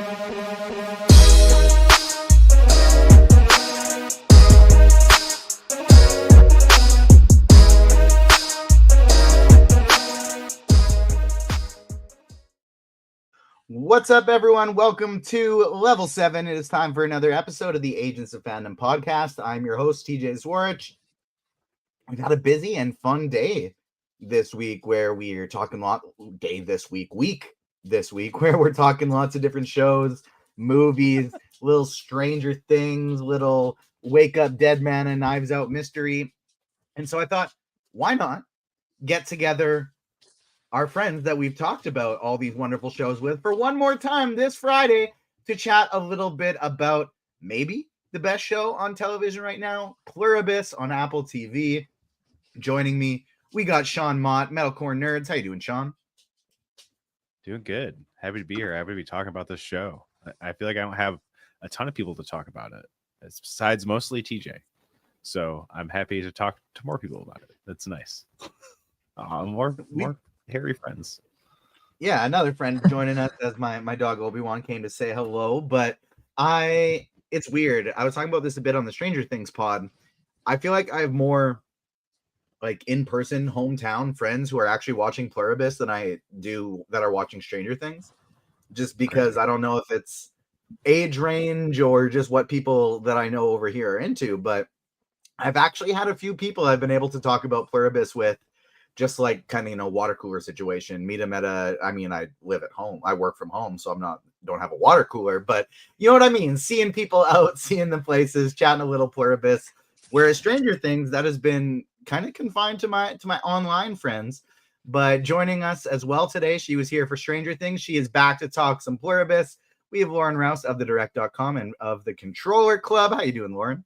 What's up, everyone? Welcome to Level 7. It is time for another episode of the Agents of Fandom podcast. I'm your host, TJ Zwarych. We've had a busy and fun day this week where we are talking week this week where we're talking lots of different shows, movies, little Stranger Things, little Wake Up Dead Man and Knives Out mystery. And so I thought, why not get together our friends that we've talked about all these wonderful shows with for one more time this Friday to chat a little bit about maybe the best show on television right now, Pluribus on Apple TV. Joining me, we got Sean Mott, Metalcore Nerds. How you doing, Sean? Doing good. Happy to be here. Happy to be talking about this show. I feel like I don't have a ton of people to talk about it, besides mostly TJ. So I'm happy to talk to more people about it. That's nice. More hairy friends. Yeah, another friend joining us as my dog Obi-Wan came to say hello. But it's weird. I was talking about this a bit on the Stranger Things pod. I feel like I have more like in-person hometown friends who are actually watching Pluribus than I do that are watching Stranger Things. Just because I don't know if it's age range or just what people that I know over here are into. But I've actually had a few people I've been able to talk about Pluribus with, just like kind of, water cooler situation. Meet them at I live at home. I work from home, so don't have a water cooler, but you know what I mean? Seeing people out, seeing the places, chatting a little Pluribus. Whereas Stranger Things, that has been kind of confined to my online friends. But joining us as well today, she was here for Stranger Things. She is back to talk some Pluribus. We have Lauren Rouse of thedirect.com and of the Controller Club. How you doing, Lauren?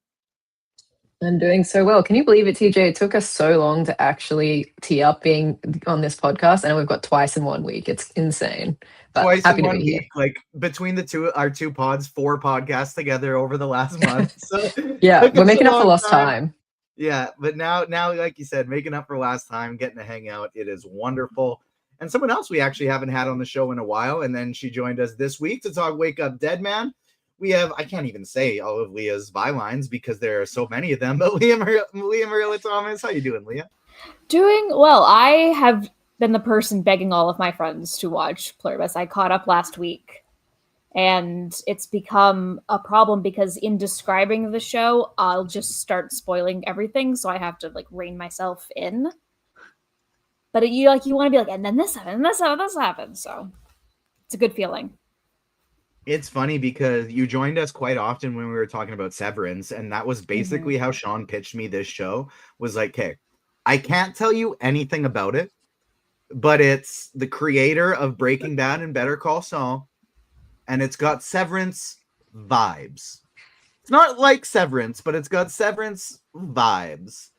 I'm doing so well. Can you believe it, TJ? It took us so long to actually tee up being on this podcast, and we've got twice in 1 week. It's insane. But twice happy in to 1 be week, here. like between our two pods, 4 podcasts together over the last month. So yeah, we're making up for lost time. Yeah, but now, like you said, making up for last time, getting to hang out. It is wonderful. And someone else we actually haven't had on the show in a while, and then she joined us this week to talk Wake Up Dead Man. We have, I can't even say all of Leah's bylines because there are so many of them, but Leah Marilla Thomas. How you doing, Leah? Doing well. I have been the person begging all of my friends to watch Pluribus. I caught up last week, and it's become a problem because in describing the show, I'll just start spoiling everything, so I have to rein myself in. But you want to be like, and then this happened, and this happened, so it's a good feeling. It's funny because you joined us quite often when we were talking about Severance, and that was basically how Sean pitched me this show. Was like, okay, I can't tell you anything about it, but it's the creator of Breaking Bad and Better Call Saul, and it's got Severance vibes. It's not like Severance, but it's got Severance vibes.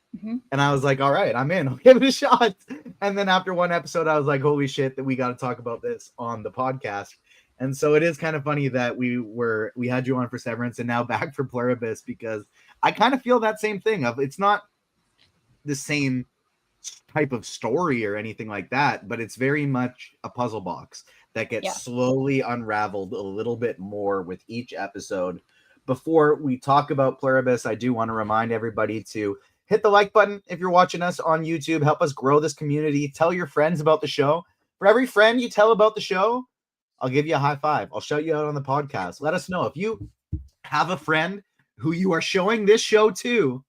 And I was like, all right, I'm in. I'll give it a shot. And then after one episode, I was like, holy shit, that we got to talk about this on the podcast. And so it is kind of funny that we had you on for Severance and now back for Pluribus, because I kind of feel that same thing of it's not the same type of story or anything like that, but it's very much a puzzle box that gets slowly unraveled a little bit more with each episode. Before we talk about Pluribus, I do want to remind everybody to hit the like button if you're watching us on YouTube. Help us grow this community. Tell your friends about the show. For every friend you tell about the show, I'll give you a high five. I'll shout you out on the podcast. Let us know if you have a friend who you are showing this show to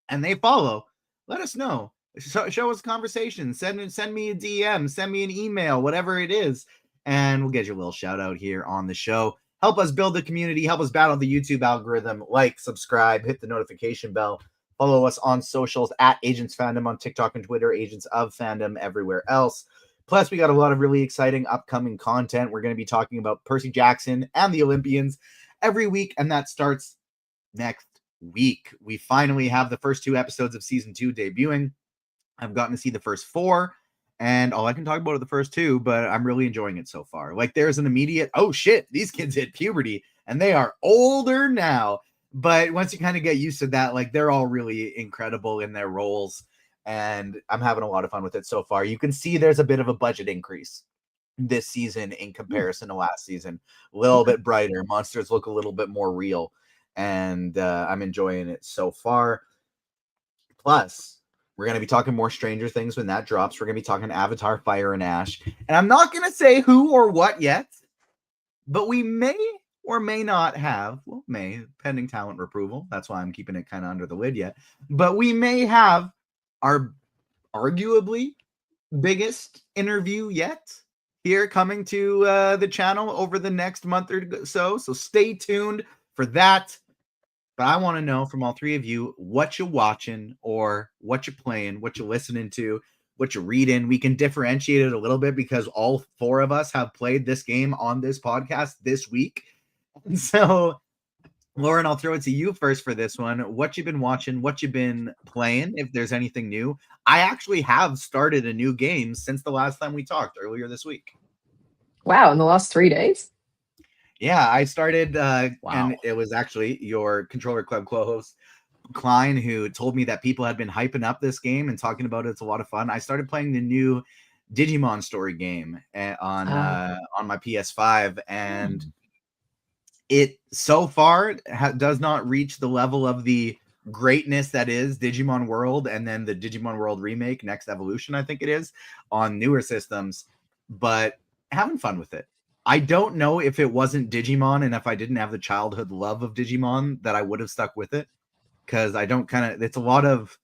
and they follow. Let us know. Show us a conversation. Send me a DM. Send me an email, whatever it is. And we'll get you a little shout out here on the show. Help us build the community. Help us battle the YouTube algorithm. Like, subscribe, hit the notification bell. Follow us on socials at Agents Fandom on TikTok and Twitter, Agents of Fandom everywhere else. Plus, we got a lot of really exciting upcoming content. We're going to be talking about Percy Jackson and the Olympians every week, and that starts next week. We finally have the first 2 episodes of season 2 debuting. I've gotten to see the first 4, and all I can talk about are the first 2, but I'm really enjoying it so far. There's an immediate, oh shit, these kids hit puberty, and they are older now. But once you kind of get used to that, they're all really incredible in their roles. And I'm having a lot of fun with it so far. You can see there's a bit of a budget increase this season in comparison to last season. A little bit brighter. Monsters look a little bit more real, and I'm enjoying it so far. Plus, we're going to be talking more Stranger Things when that drops. We're going to be talking Avatar, Fire and Ash. And I'm not going to say who or what yet, but we may or may not have, well, pending talent approval. That's why I'm keeping it kind of under the lid yet. But we may have our arguably biggest interview yet here coming to the channel over the next month or so. So stay tuned for that. But I want to know from all three of you what you're watching or what you're playing, what you're listening to, what you're reading. We can differentiate it a little bit because all four of us have played this game on this podcast this week. And so, Lauren, I'll throw it to you first for this one. What you've been watching, what you've been playing, if there's anything new. I actually have started a new game since the last time we talked earlier this week. Wow, in the last 3 days? Yeah, I started, Wow. and it was actually your Controller Club co-host, Klein, who told me that people had been hyping up this game and talking about it. It's a lot of fun. I started playing the new Digimon story game on my PS5, and it so far does not reach the level of the greatness that is Digimon World and then the Digimon World remake, Next Evolution, I think it is, on newer systems, but having fun with it. I don't know if it wasn't Digimon and if I didn't have the childhood love of Digimon that I would have stuck with it, because I don't it's a lot of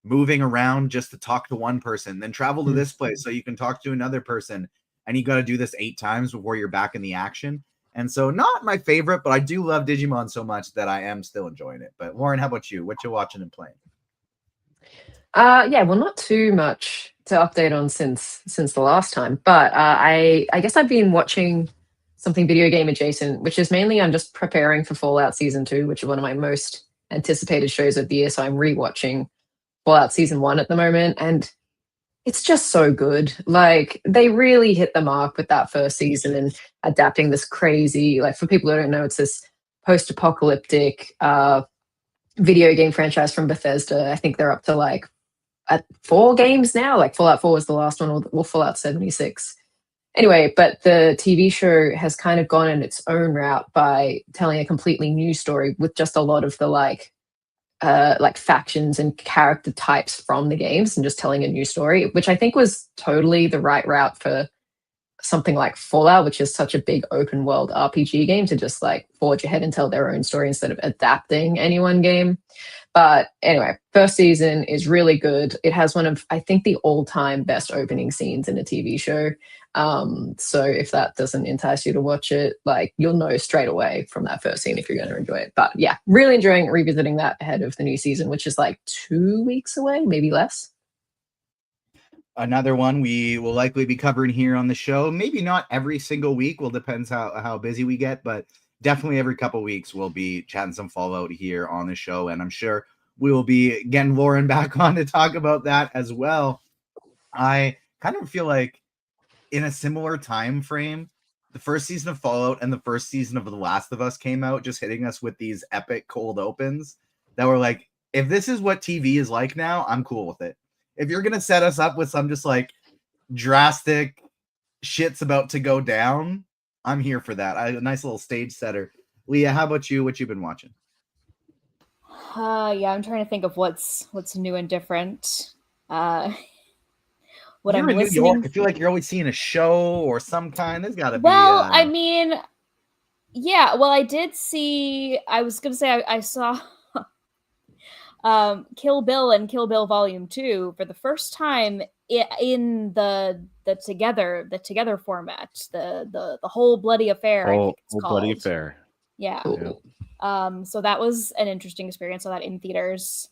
moving around just to talk to one person, then travel to this place so you can talk to another person, and you got to do this 8 times before you're back in the action. And so not my favorite, but I do love Digimon so much that I am still enjoying it. But Lauren, how about you? What you watching and playing? Yeah, well, not too much to update on since the last time, but I guess I've been watching something video game adjacent, which is mainly I'm just preparing for Fallout Season 2, which is one of my most anticipated shows of the year. So I'm rewatching Fallout Season 1 at the moment, and it's just so good. Like, they really hit the mark with that first season and adapting this crazy, like, for people who don't know, it's this post-apocalyptic video game franchise from Bethesda. I think they're up to like 4 games now. Like Fallout 4 was the last one, or Fallout 76. Anyway, but the TV show has kind of gone in its own route by telling a completely new story with just a lot of the like factions and character types from the games and just telling a new story, which I think was totally the right route for something like Fallout, which is such a big open world RPG game, to just like forge ahead and tell their own story instead of adapting any one game. But anyway, first season is really good. It has one of, I think, the all-time best opening scenes in a TV show. So if that doesn't entice you to watch it, like, you'll know straight away from that first scene if you're going to enjoy it. But yeah, really enjoying revisiting that ahead of the new season, which is like 2 weeks away, maybe less. Another one we will likely be covering here on the show. Maybe not every single week. Will depends how busy we get, but definitely every couple weeks we'll be chatting some Fallout here on the show, and I'm sure we will be getting Lauren back on to talk about that as well. I kind of feel like in a similar time frame, the first season of Fallout and the first season of The Last of Us came out, just hitting us with these epic cold opens that were like, if this is what TV is like now, I'm cool with it. If you're going to set us up with some just like drastic shit's about to go down, I'm here for that. A nice little stage setter. Leah, how about you? What you've been watching? Yeah, I'm trying to think of what's new and different. What You're I'm in New listening. York. I feel like you're always seeing a show or some kind. There's got to be. Well, I mean, yeah. Well, I did see. I was gonna say I saw Kill Bill and Kill Bill Volume 2 for the first time in the together format. The whole bloody affair. I think it's called. Bloody affair. Yeah. Cool. So that was an interesting experience. Saw that in theaters,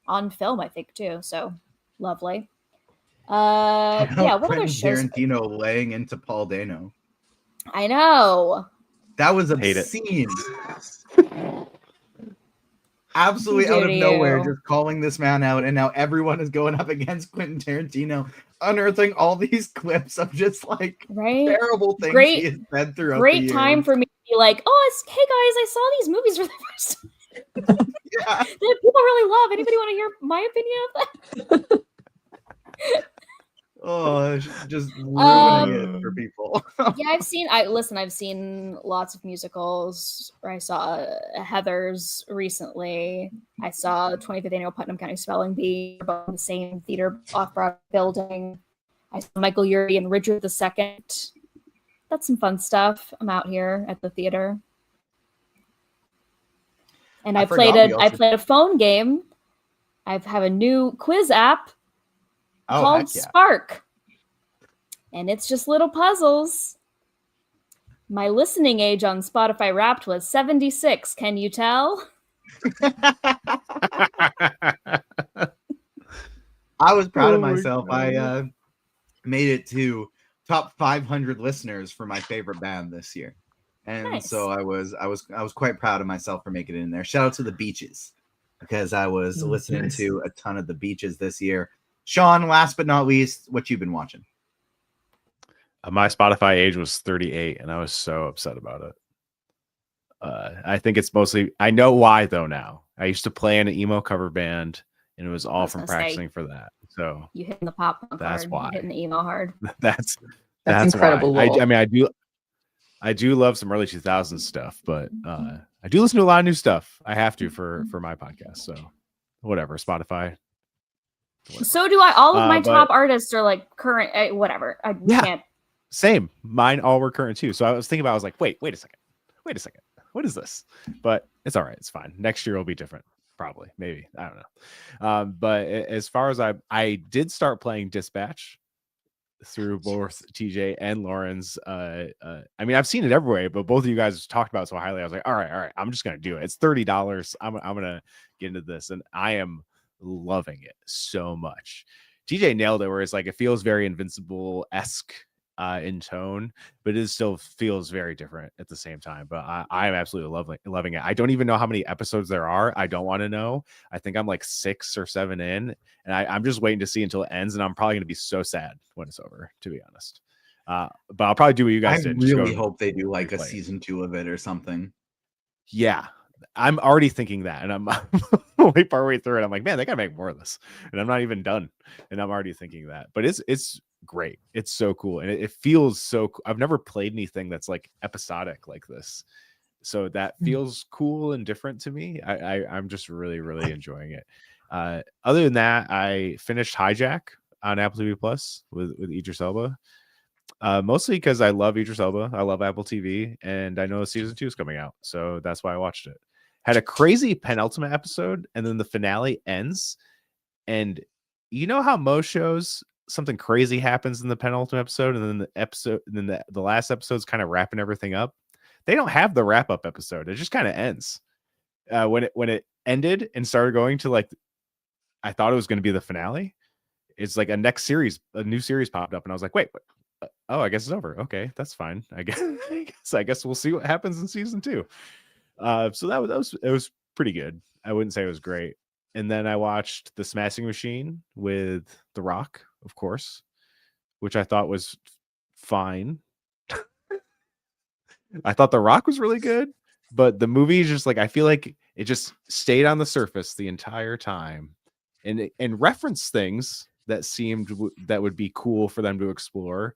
on film, I think too. So lovely. Yeah. What other shows? Tarantino laying into Paul Dano. I know. That was Hate it. obscene. Absolutely out of nowhere, just calling this man out, and now everyone is going up against Quentin Tarantino, unearthing all these clips of just like terrible things he has said throughout the years. Great time for me to be like, hey guys, I saw these movies for the first time. Yeah. That people really love. Anybody want to hear my opinion of that? Oh, just ruining it for Um, people. Yeah, I've seen lots of musicals. I saw Heathers recently. I saw 25th Annual Putnam County Spelling Bee, both in the same theater off-Broadway building. I saw Michael Urie and Richard II. That's some fun stuff. I'm out here at the theater. And I played a phone game. I have a new quiz app called Spark. And it's just little puzzles. My listening age on Spotify Wrapped was 76. Can you tell? I was proud of myself. I made it to top 500 listeners for my favorite band this year, and so I was quite proud of myself for making it in there. Shout out to the Beaches, because I was listening to a ton of the Beaches this year. Sean, last but not least, what you've been watching? My Spotify age was 38, and I was so upset about it. I think it's mostly, I know why though now. I used to play in an emo cover band, and it was all from practicing for that. So you hitting the pop punk that's hard. why. You hitting the emo hard. That's incredible. Why. I mean, I do love some early 2000s stuff, but I do listen to a lot of new stuff. I have to for my podcast. So whatever, Spotify. Whatever. So do I. All of my top artists are like current. Whatever. I can't. Same. Mine all were current too. So I was thinking about. I was like, wait a second. What is this? But it's all right. It's fine. Next year will be different. Probably, maybe. I don't know. But as far as I did start playing Dispatch through both TJ and Lauren's. I mean, I've seen it everywhere, but both of you guys talked about it so highly. I was like, all right. I'm just gonna do it. It's $30. I'm gonna get into this, and I am loving it so much. TJ nailed it, where it's like it feels very Invincible-esque in tone, but it still feels very different at the same time. But I am absolutely loving it. I don't even know how many episodes there are. I don't want to know. I think I'm like 6 or 7 in, and I'm just waiting to see until it ends, and I'm probably going to be so sad when it's over, to be honest. But I'll probably do what you guys did. I really hope they do like a season 2 of it or something. Yeah, I'm already thinking that, and I'm way far way through it. I'm like, man, they gotta make more of this, and I'm not even done, and I'm already thinking that. But it's great. It's so cool, and it feels so cool. I've never played anything that's like episodic like this, so that feels cool and different to me. I'm just really enjoying it. Other than that, I finished Hijack on Apple TV Plus with Idris Elba. Mostly because I love Idris Elba. I love Apple TV, and I know season 2 is coming out, so that's why I watched it. Had a crazy penultimate episode, and then the finale ends. And you know how most shows, something crazy happens in the penultimate episode, and then the last episode's kind of wrapping everything up. They don't have the wrap up episode. It just kind of ends. When it ended and started going to like, I thought it was going to be the finale. It's like a new series popped up, and I was like, wait. Oh, I guess it's over. Okay, that's fine. I guess we'll see what happens in season 2. So that was pretty good. I wouldn't say it was great. And then I watched The Smashing Machine with The Rock, of course, which I thought was fine. I thought The Rock was really good, but the movie is just like, I feel like it just stayed on the surface the entire time and referenced things that seemed that would be cool for them to explore,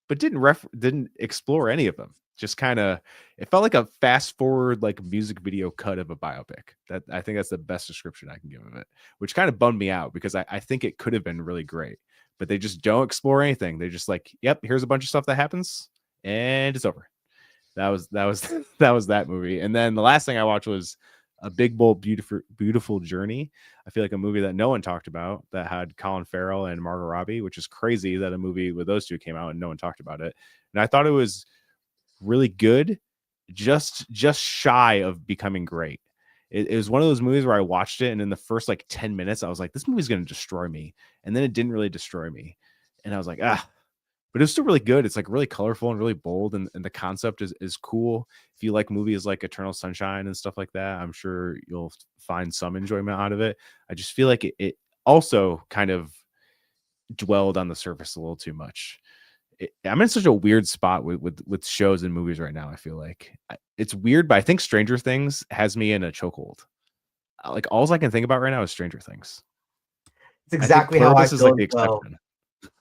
but didn't explore any of them. Just kind of, it felt like a fast forward, like music video cut of a biopic. That I think that's the best description I can give of it, which kind of bummed me out because I think it could have been really great, but they just don't explore anything. They're just like, yep, here's a bunch of stuff that happens and it's over. That was that movie. And then the last thing I watched was A Big Bold Beautiful Journey. I feel like a movie that no one talked about that had Colin Farrell and Margot Robbie, which is crazy that a movie with those two came out and no one talked about it. And I thought it was really good, just shy of becoming great. It was one of those movies where I watched it, and in the first like 10 minutes, I was like, this movie's going to destroy me. And then it didn't really destroy me. And I was like, but it was still really good. It's like really colorful and really bold. And the concept is cool. If you like movies like Eternal Sunshine and stuff like that, I'm sure you'll find some enjoyment out of it. I just feel like it also kind of dwelled on the surface a little too much. I'm in such a weird spot with shows and movies right now. I feel like it's weird, but I think Stranger Things has me in a chokehold. Like all I can think about right now is Stranger Things. It's exactly how I feel. Is like the exception.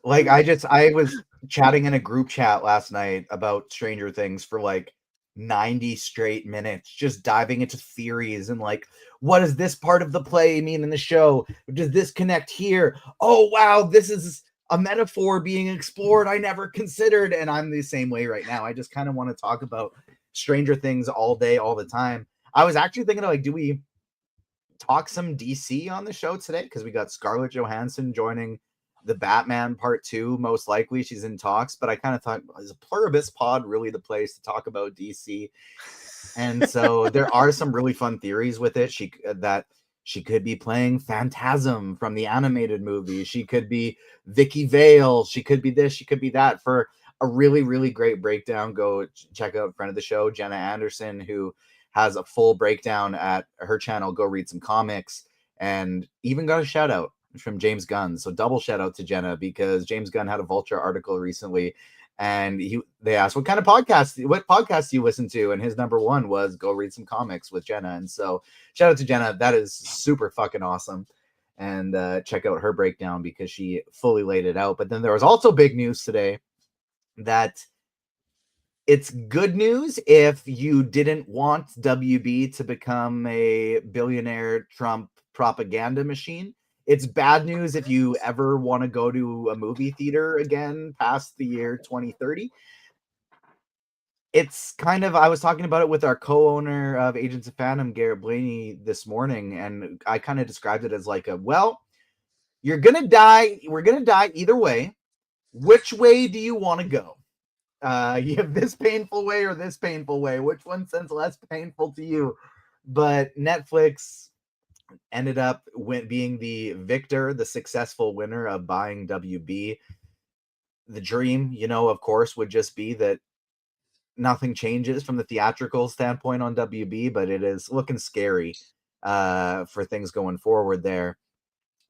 Like I was chatting in a group chat last night about Stranger Things for like 90 straight minutes, just diving into theories and like, what does this part of the play mean in the show? Does this connect here? Oh wow, this is a metaphor being explored I never considered. And I'm the same way right now. I just kind of want to talk about Stranger Things all day, all the time. I was actually thinking of like, do we talk some DC on the show today? Because we got Scarlet Johansson joining the Batman Part 2, most likely. She's in talks, but I kind of thought, is a Pluribus pod really the place to talk about DC? And so there are some really fun theories with it. She could be playing Phantasm from the animated movie. She could be Vicky Vale. She could be this. She could be that. For a really, really great breakdown, go check out friend of the show, Jenna Anderson, who has a full breakdown at her channel. Go read some comics, and even got a shout out from James Gunn. So double shout out to Jenna, because James Gunn had a Vulture article recently, and they asked what podcast do you listen to, and his number one was go read some comics with Jenna. And so shout out to Jenna. That is super fucking awesome. And check out her breakdown because she fully laid it out. But then there was also big news today that it's good news if you didn't want WB to become a billionaire Trump propaganda machine. It's bad news if you ever want to go to a movie theater again past the year 2030. It's kind of, I was talking about it with our co-owner of Agents of Fandom, Garrett Blaney, this morning, and I kind of described it as like you're going to die. We're going to die either way. Which way do you want to go? You have this painful way or this painful way. Which one sounds less painful to you? But Netflix ended up being the victor, the successful winner of buying WB. The dream, of course, would just be that nothing changes from the theatrical standpoint on WB, but it is looking scary for things going forward there.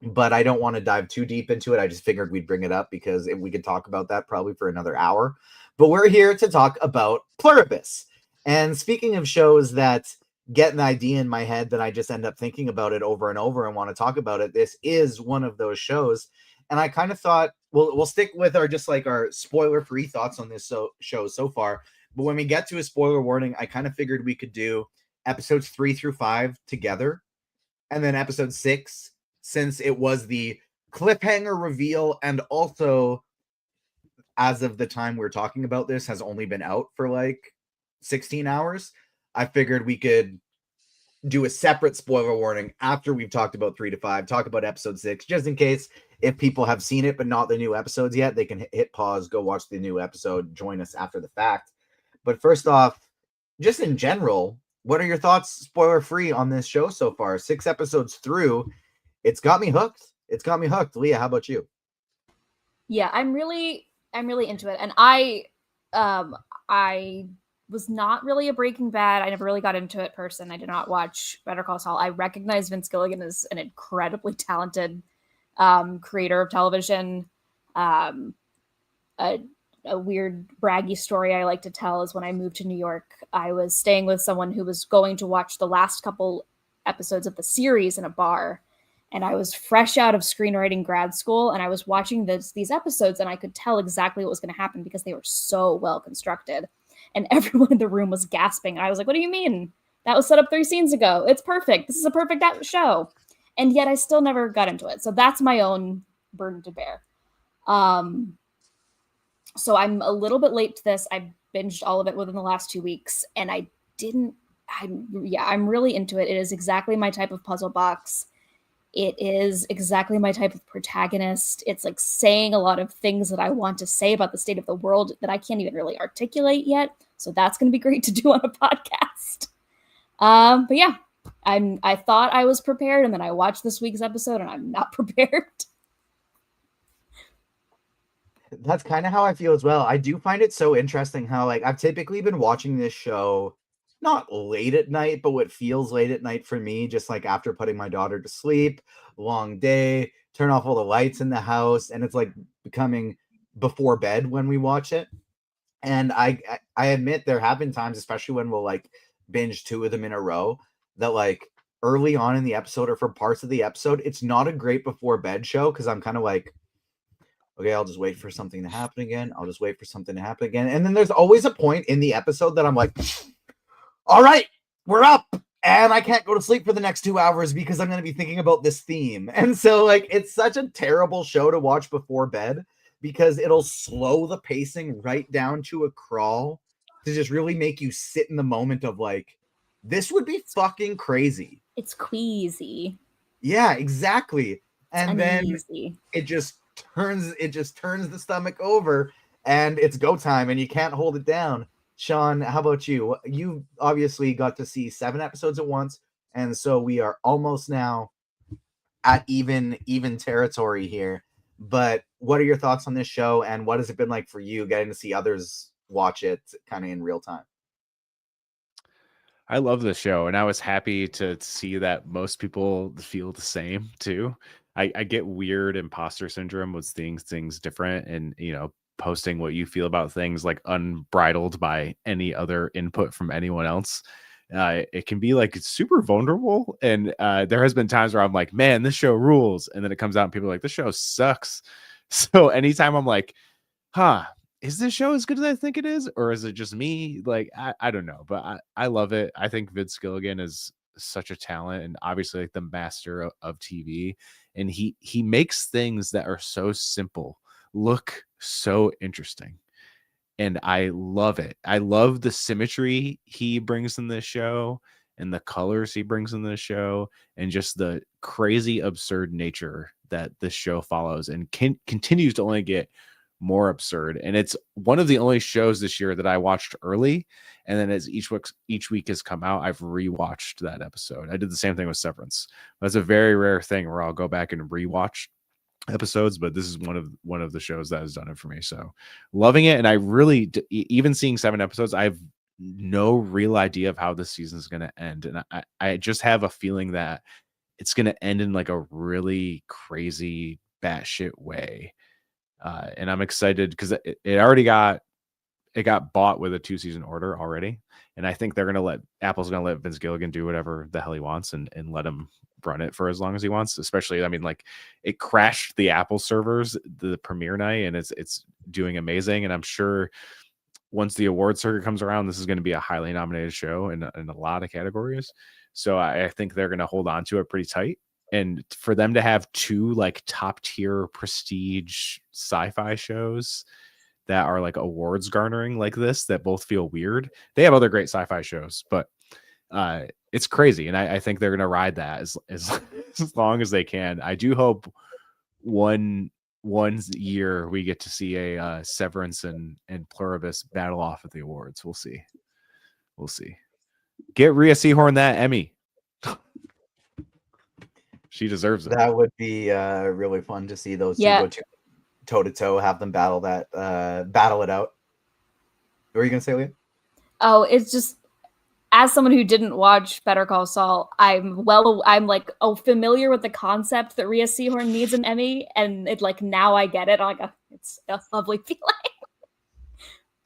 But I don't want to dive too deep into it. I just figured we'd bring it up because we could talk about that probably for another hour. But we're here to talk about Pluribus. And speaking of shows that get an idea in my head, that I just end up thinking about it over and over and want to talk about it, this is one of those shows. And I kind of thought we'll stick with our spoiler-free thoughts on this show so far. But when we get to a spoiler warning, I kind of figured we could do episodes 3 through 5 together, and then episode 6, since it was the cliffhanger reveal, and also, as of the time we're talking about this, has only been out for like 16 hours. I figured we could do a separate spoiler warning after we've talked about 3 to 5, talk about episode 6, just in case if people have seen it but not the new episodes yet, they can hit pause, go watch the new episode, join us after the fact. But first off, just in general, what are your thoughts, spoiler free, on this show so far? 6 episodes through, it's got me hooked. Leah, how about you? Yeah, I'm really into it, and I was not really a Breaking Bad. I never really got into it person. I did not watch Better Call Saul. I recognize Vince Gilligan as an incredibly talented creator of television. A weird braggy story I like to tell is when I moved to New York, I was staying with someone who was going to watch the last couple episodes of the series in a bar. And I was fresh out of screenwriting grad school, and I was watching these episodes, and I could tell exactly what was going to happen because they were so well constructed. And everyone in the room was gasping. I was like, what do you mean? That was set up 3 scenes ago. It's perfect. This is a perfect show. And yet I still never got into it. So that's my own burden to bear. So I'm a little bit late to this. I binged all of it within the last 2 weeks, and I'm really into it. It is exactly my type of puzzle box. It is exactly my type of protagonist. It's like saying a lot of things that I want to say about the state of the world that I can't even really articulate yet. So that's going to be great to do on a podcast. But yeah, I thought I was prepared, and then I watched this week's episode, and I'm not prepared. That's kind of how I feel as well. I do find it so interesting how, like, I've typically been watching this show not late at night, but what feels late at night for me, just like after putting my daughter to sleep, long day, turn off all the lights in the house, and it's like becoming before bed when we watch it. And I admit there have been times, especially when we'll like binge 2 of them in a row, that like early on in the episode or for parts of the episode, it's not a great before bed show because I'm kind of like, okay, I'll just wait for something to happen again. I'll just wait for something to happen again. And then there's always a point in the episode that I'm like, all right, we're up. And I can't go to sleep for the next 2 hours because I'm going to be thinking about this theme. And so, like, it's such a terrible show to watch before bed because it'll slow the pacing right down to a crawl to just really make you sit in the moment of, like, this would be fucking crazy. It's queasy. Yeah, exactly. And uneasy. Then it just turns the stomach over and it's go time and you can't hold it down. Sean, how about you? You obviously got to see 7 episodes at once, and so we are almost now at even territory here. But what are your thoughts on this show, and what has it been like for you getting to see others watch it kind of in real time? I love the show, and I was happy to see that most people feel the same too. I get weird imposter syndrome with things different, and posting what you feel about things like unbridled by any other input from anyone else. It can be like super vulnerable, and there has been times where I'm like, man, this show rules, and then it comes out and people are like, this show sucks. So anytime I'm like, is this show as good as I think it is, or is it just me? Like, I don't know, but I love it. I think Vince Gilligan is such a talent, and obviously like the master of TV, and he makes things that are so simple look so interesting, and I love it. I love the symmetry he brings in this show and the colors he brings in this show and just the crazy absurd nature that this show follows and continues to only get more absurd. And it's one of the only shows this year that I watched early, and then as each week has come out, I've rewatched that episode. I did the same thing with Severance. That's a very rare thing where I'll go back and rewatch episodes, but this is one of the shows that has done it for me. So loving it. And I really, even seeing 7 episodes, I have no real idea of how this season is going to end, and I just have a feeling that it's going to end in like a really crazy batshit way. And I'm excited because it already got bought with a 2-season order already, and I think Apple's gonna let Vince Gilligan do whatever the hell he wants and let him run it for as long as he wants. Especially, I mean, like, it crashed the Apple servers the premiere night, and it's doing amazing. And I'm sure once the award circuit comes around, this is going to be a highly nominated show in a lot of categories. So I think they're going to hold on to it pretty tight. And for them to have 2 like top tier prestige sci-fi shows that are like awards garnering like this, that both feel weird. They have other great sci-fi shows, but it's crazy. And I think they're going to ride that as long as they can. I do hope one year we get to see a Severance and Pluribus battle off at the awards. We'll see. Get Rhea Seehorn that Emmy. She deserves it. That would be really fun to see those two go toe to toe, have them battle it out. What were you gonna say, Leah? Oh, it's just, as someone who didn't watch Better Call Saul, I'm familiar with the concept that Rhea Seehorn needs an Emmy, and it like now I get it. I'm like, it's a lovely feeling.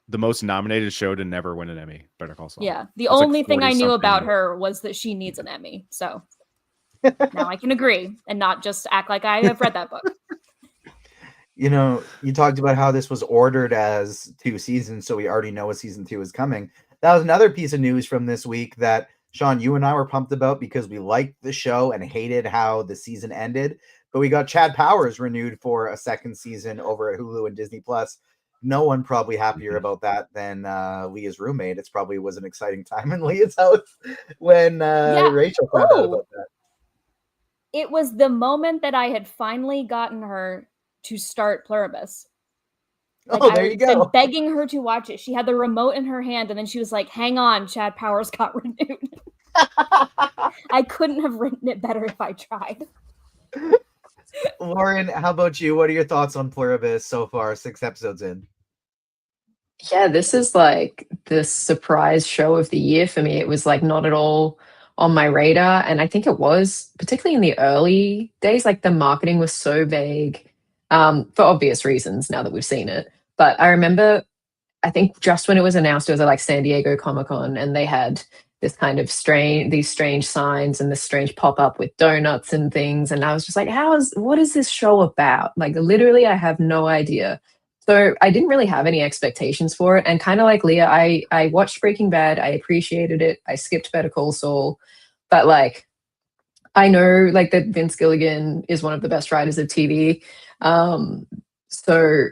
The most nominated show to never win an Emmy, Better Call Saul. Yeah, the only thing I knew about her was that she needs an Emmy. So now I can agree and not just act like I have read that book. You talked about how this was ordered as 2 seasons, so we already know a season 2 is coming. That was another piece of news from this week that, Sean, you and I were pumped about because we liked the show and hated how the season ended. But we got Chad Powers renewed for a 2nd season over at Hulu and Disney Plus. No one probably happier about that than Leah's roommate. It's probably was an exciting time in Leah's house when Rachel found out about that. It was the moment that I had finally gotten her to start Pluribus. Like, there you go. I've been begging her to watch it. She had the remote in her hand, and then she was like, hang on, Chad Powers got renewed. I couldn't have written it better if I tried. Lauren, how about you? What are your thoughts on Pluribus so far, 6 episodes in? Yeah, this is like the surprise show of the year for me. It was like not at all on my radar. And I think it was, particularly in the early days, like the marketing was so vague for obvious reasons now that we've seen it. But I remember, I think just when it was announced, it was at like San Diego Comic-Con, and they had this kind of these strange signs and this strange pop-up with donuts and things. And I was just like, what is this show about? Like, literally, I have no idea. So I didn't really have any expectations for it. And kind of like Leah, I watched Breaking Bad. I appreciated it. I skipped Better Call Saul. But like, I know like that Vince Gilligan is one of the best writers of TV. So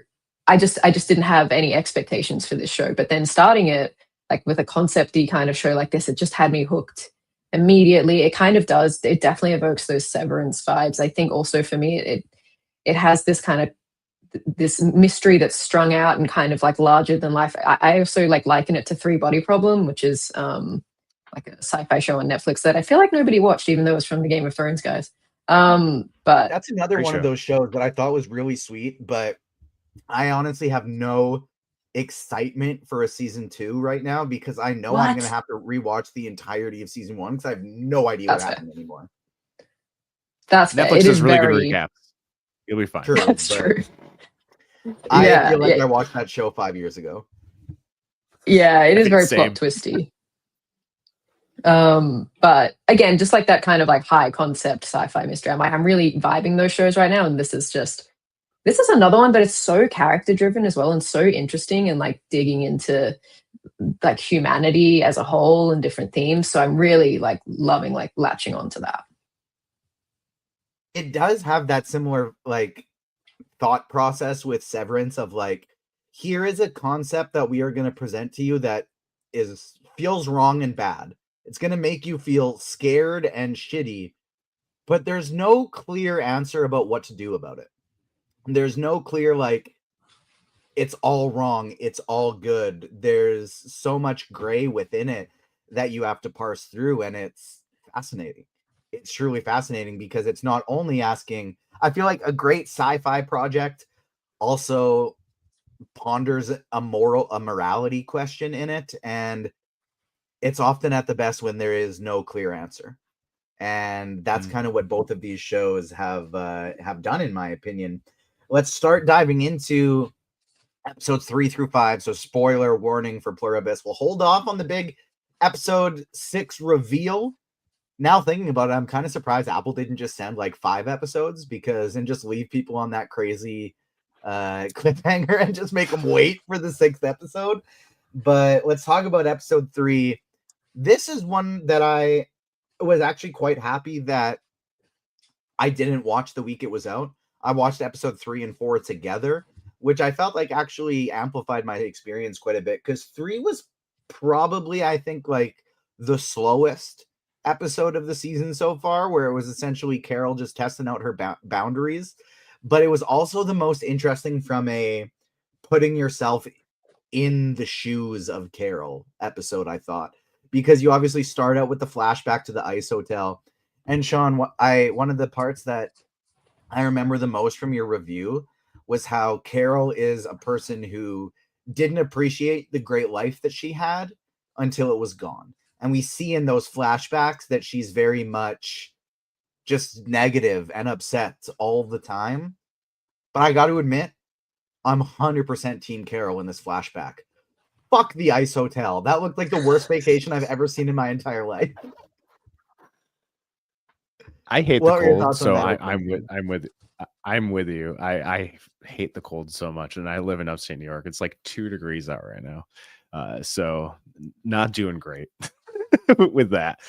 I just didn't have any expectations for this show. But then starting it like with a concept-y kind of show like this, it just had me hooked immediately. It kind of does. It definitely evokes those Severance vibes. I think also for me, it has this kind of this mystery that's strung out and kind of like larger than life. I also like liken it to Three Body Problem, which is like a sci-fi show on Netflix that I feel like nobody watched, even though it's from the Game of Thrones guys. But that's another Great one show. of those shows that I thought was really sweet, but I honestly have no excitement for a season 2 right now because I know I'm going to have to rewatch the entirety of season 1 because I have no idea what happened anymore. That's Netflix fair. It does is really very... good recaps. You'll be fine. True, That's true. I feel like I watched that show 5 years ago. Yeah, it is very Same. plot twisty. But again, just like that kind of like high concept sci-fi mystery. I'm really vibing those shows right now, and this is another one, but it's so character driven as well and so interesting and like digging into like humanity as a whole and different themes. So I'm really like loving like latching onto that. It does have that similar like thought process with Severance of like, here is a concept that we are going to present to you that feels wrong and bad. It's going to make you feel scared and shitty, but there's no clear answer about what to do about it. There's no clear, like, it's all wrong, it's all good. There's so much gray within it that you have to parse through, and it's fascinating. It's truly fascinating because it's not only asking, I feel like a great sci-fi project also ponders a morality question in it, and it's often at the best when there is no clear answer. And that's kind of what both of these shows have done, in my opinion. Let's start diving into episodes 3 through 5. So spoiler warning for Pluribus. We'll hold off on the big episode 6 reveal. Now thinking about it, I'm kind of surprised Apple didn't just send like 5 episodes and just leave people on that crazy cliffhanger and just make them wait for the 6th episode. But let's talk about episode 3. This is one that I was actually quite happy that I didn't watch the week it was out. I watched episode 3 and 4 together, which I felt like actually amplified my experience quite a bit because 3 was probably, I think, like the slowest episode of the season so far, where it was essentially Carol just testing out her boundaries. But it was also the most interesting from a putting yourself in the shoes of Carol episode, I thought, because you obviously start out with the flashback to the ice hotel. And Sean, one of the parts that I remember the most from your review was how Carol is a person who didn't appreciate the great life that she had until it was gone. And we see in those flashbacks that she's very much just negative and upset all the time. But I got to admit, I'm 100% Team Carol in this flashback. Fuck the ice hotel. That looked like the worst vacation I've ever seen in my entire life. I hate the cold, so I'm with you. I hate the cold so much, and I live in upstate New York. It's like 2 degrees out right now, so not doing great with that.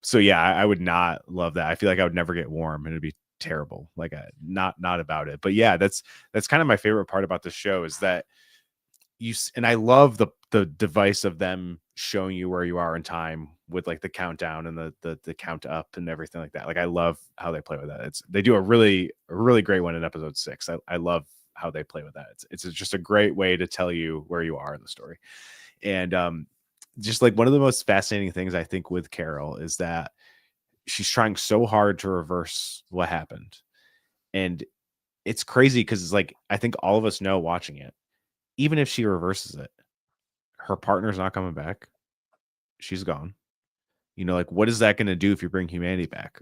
So yeah, I would not love that. I feel like I would never get warm, and it'd be terrible. Like not about it. But yeah, that's kind of my favorite part about the show is that and I love the device of them showing you where you are in time with like the countdown and the count up and everything like that. Like I love how they play with that. They do a really great one in episode 6. I love how they play with that. It's just a great way to tell you where you are in the story. And just like one of the most fascinating things I think with Carol is that she's trying so hard to reverse what happened. And it's crazy because it's like, I think all of us know watching it, even if she reverses it, her partner's not coming back. She's gone. You know, like, what is that going to do if you bring humanity back?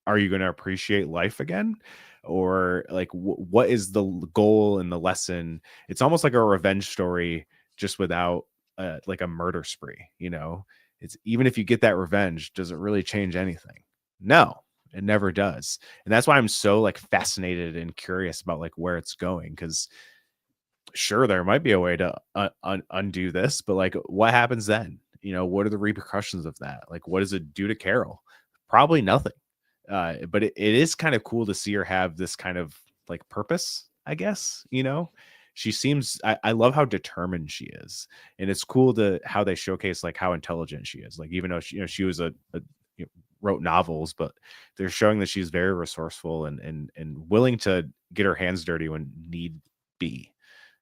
Are you going to appreciate life again? Or like, what is the goal and the lesson? It's almost like a revenge story, just without like a murder spree, you know? It's even if you get that revenge, does it really change anything? No, it never does. And that's why I'm so like fascinated and curious about like where it's going, because sure, there might be a way to undo this, but like what happens then? What are the repercussions of that? Like, what does it do to Carol? Probably nothing. But it is kind of cool to see her have this kind of like purpose, I guess. She seems, I love how determined she is, and it's cool to how they showcase like how intelligent she is. Like, even though she was wrote novels, but they're showing that she's very resourceful and willing to get her hands dirty when need be.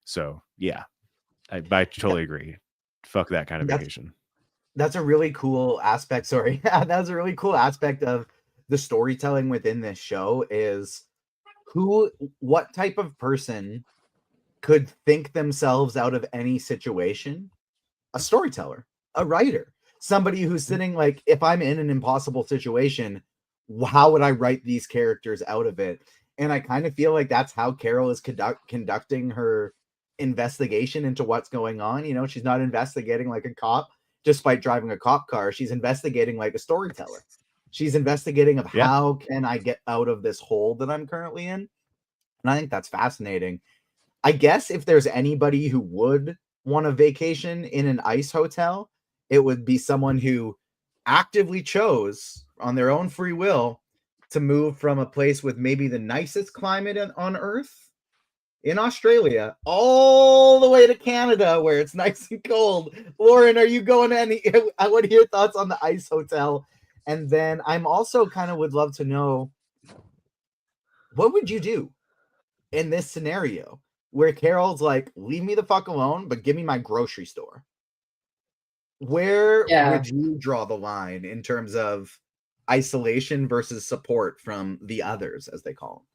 So yeah, I totally agree. Fuck that kind of vacation. That's a really cool aspect. Sorry. That's a really cool aspect of the storytelling within this show is what type of person could think themselves out of any situation? A storyteller, a writer, somebody who's sitting like, if I'm in an impossible situation, how would I write these characters out of it? And I kind of feel like that's how Carol is conducting her investigation into what's going on. She's not investigating like a cop despite driving a cop car. She's investigating like a storyteller. She's investigating of how can I get out of this hole that I'm currently in. And I think that's fascinating. I guess if there's anybody who would want a vacation in an ice hotel, it would be someone who actively chose on their own free will to move from a place with maybe the nicest climate on Earth in Australia all the way to Canada where it's nice and cold. Lauren, are you going to I want to hear your thoughts on the ice hotel. And then I'm also kind of would love to know, what would you do in this scenario where Carol's like, leave me the fuck alone, but give me my grocery store? Where would you draw the line in terms of isolation versus support from the others, as they call them?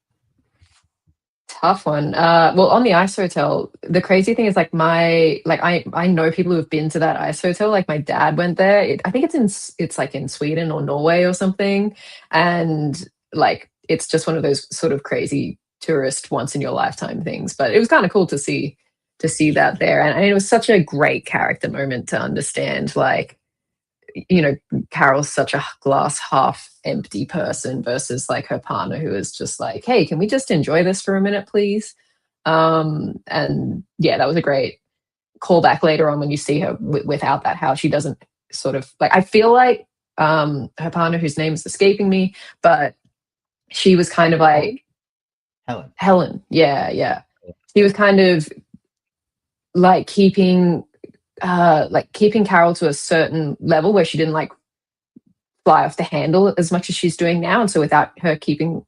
Tough one. Well, on the ice hotel, the crazy thing is like I know people who have been to that ice hotel. Like my dad went there. I think it's like in Sweden or Norway or something, and like it's just one of those sort of crazy tourist once in your lifetime things. But it was kind of cool to see that there, and it was such a great character moment to understand like, Carol's such a glass half empty person versus like her partner who is just like, hey, can we just enjoy this for a minute, please? And yeah, that was a great callback later on when you see her without that, how she doesn't sort of like, I feel like her partner, whose name is escaping me, but she was kind of like Helen. Yeah. She was kind of like keeping Carol to a certain level where she didn't like fly off the handle as much as she's doing now. And so without her keeping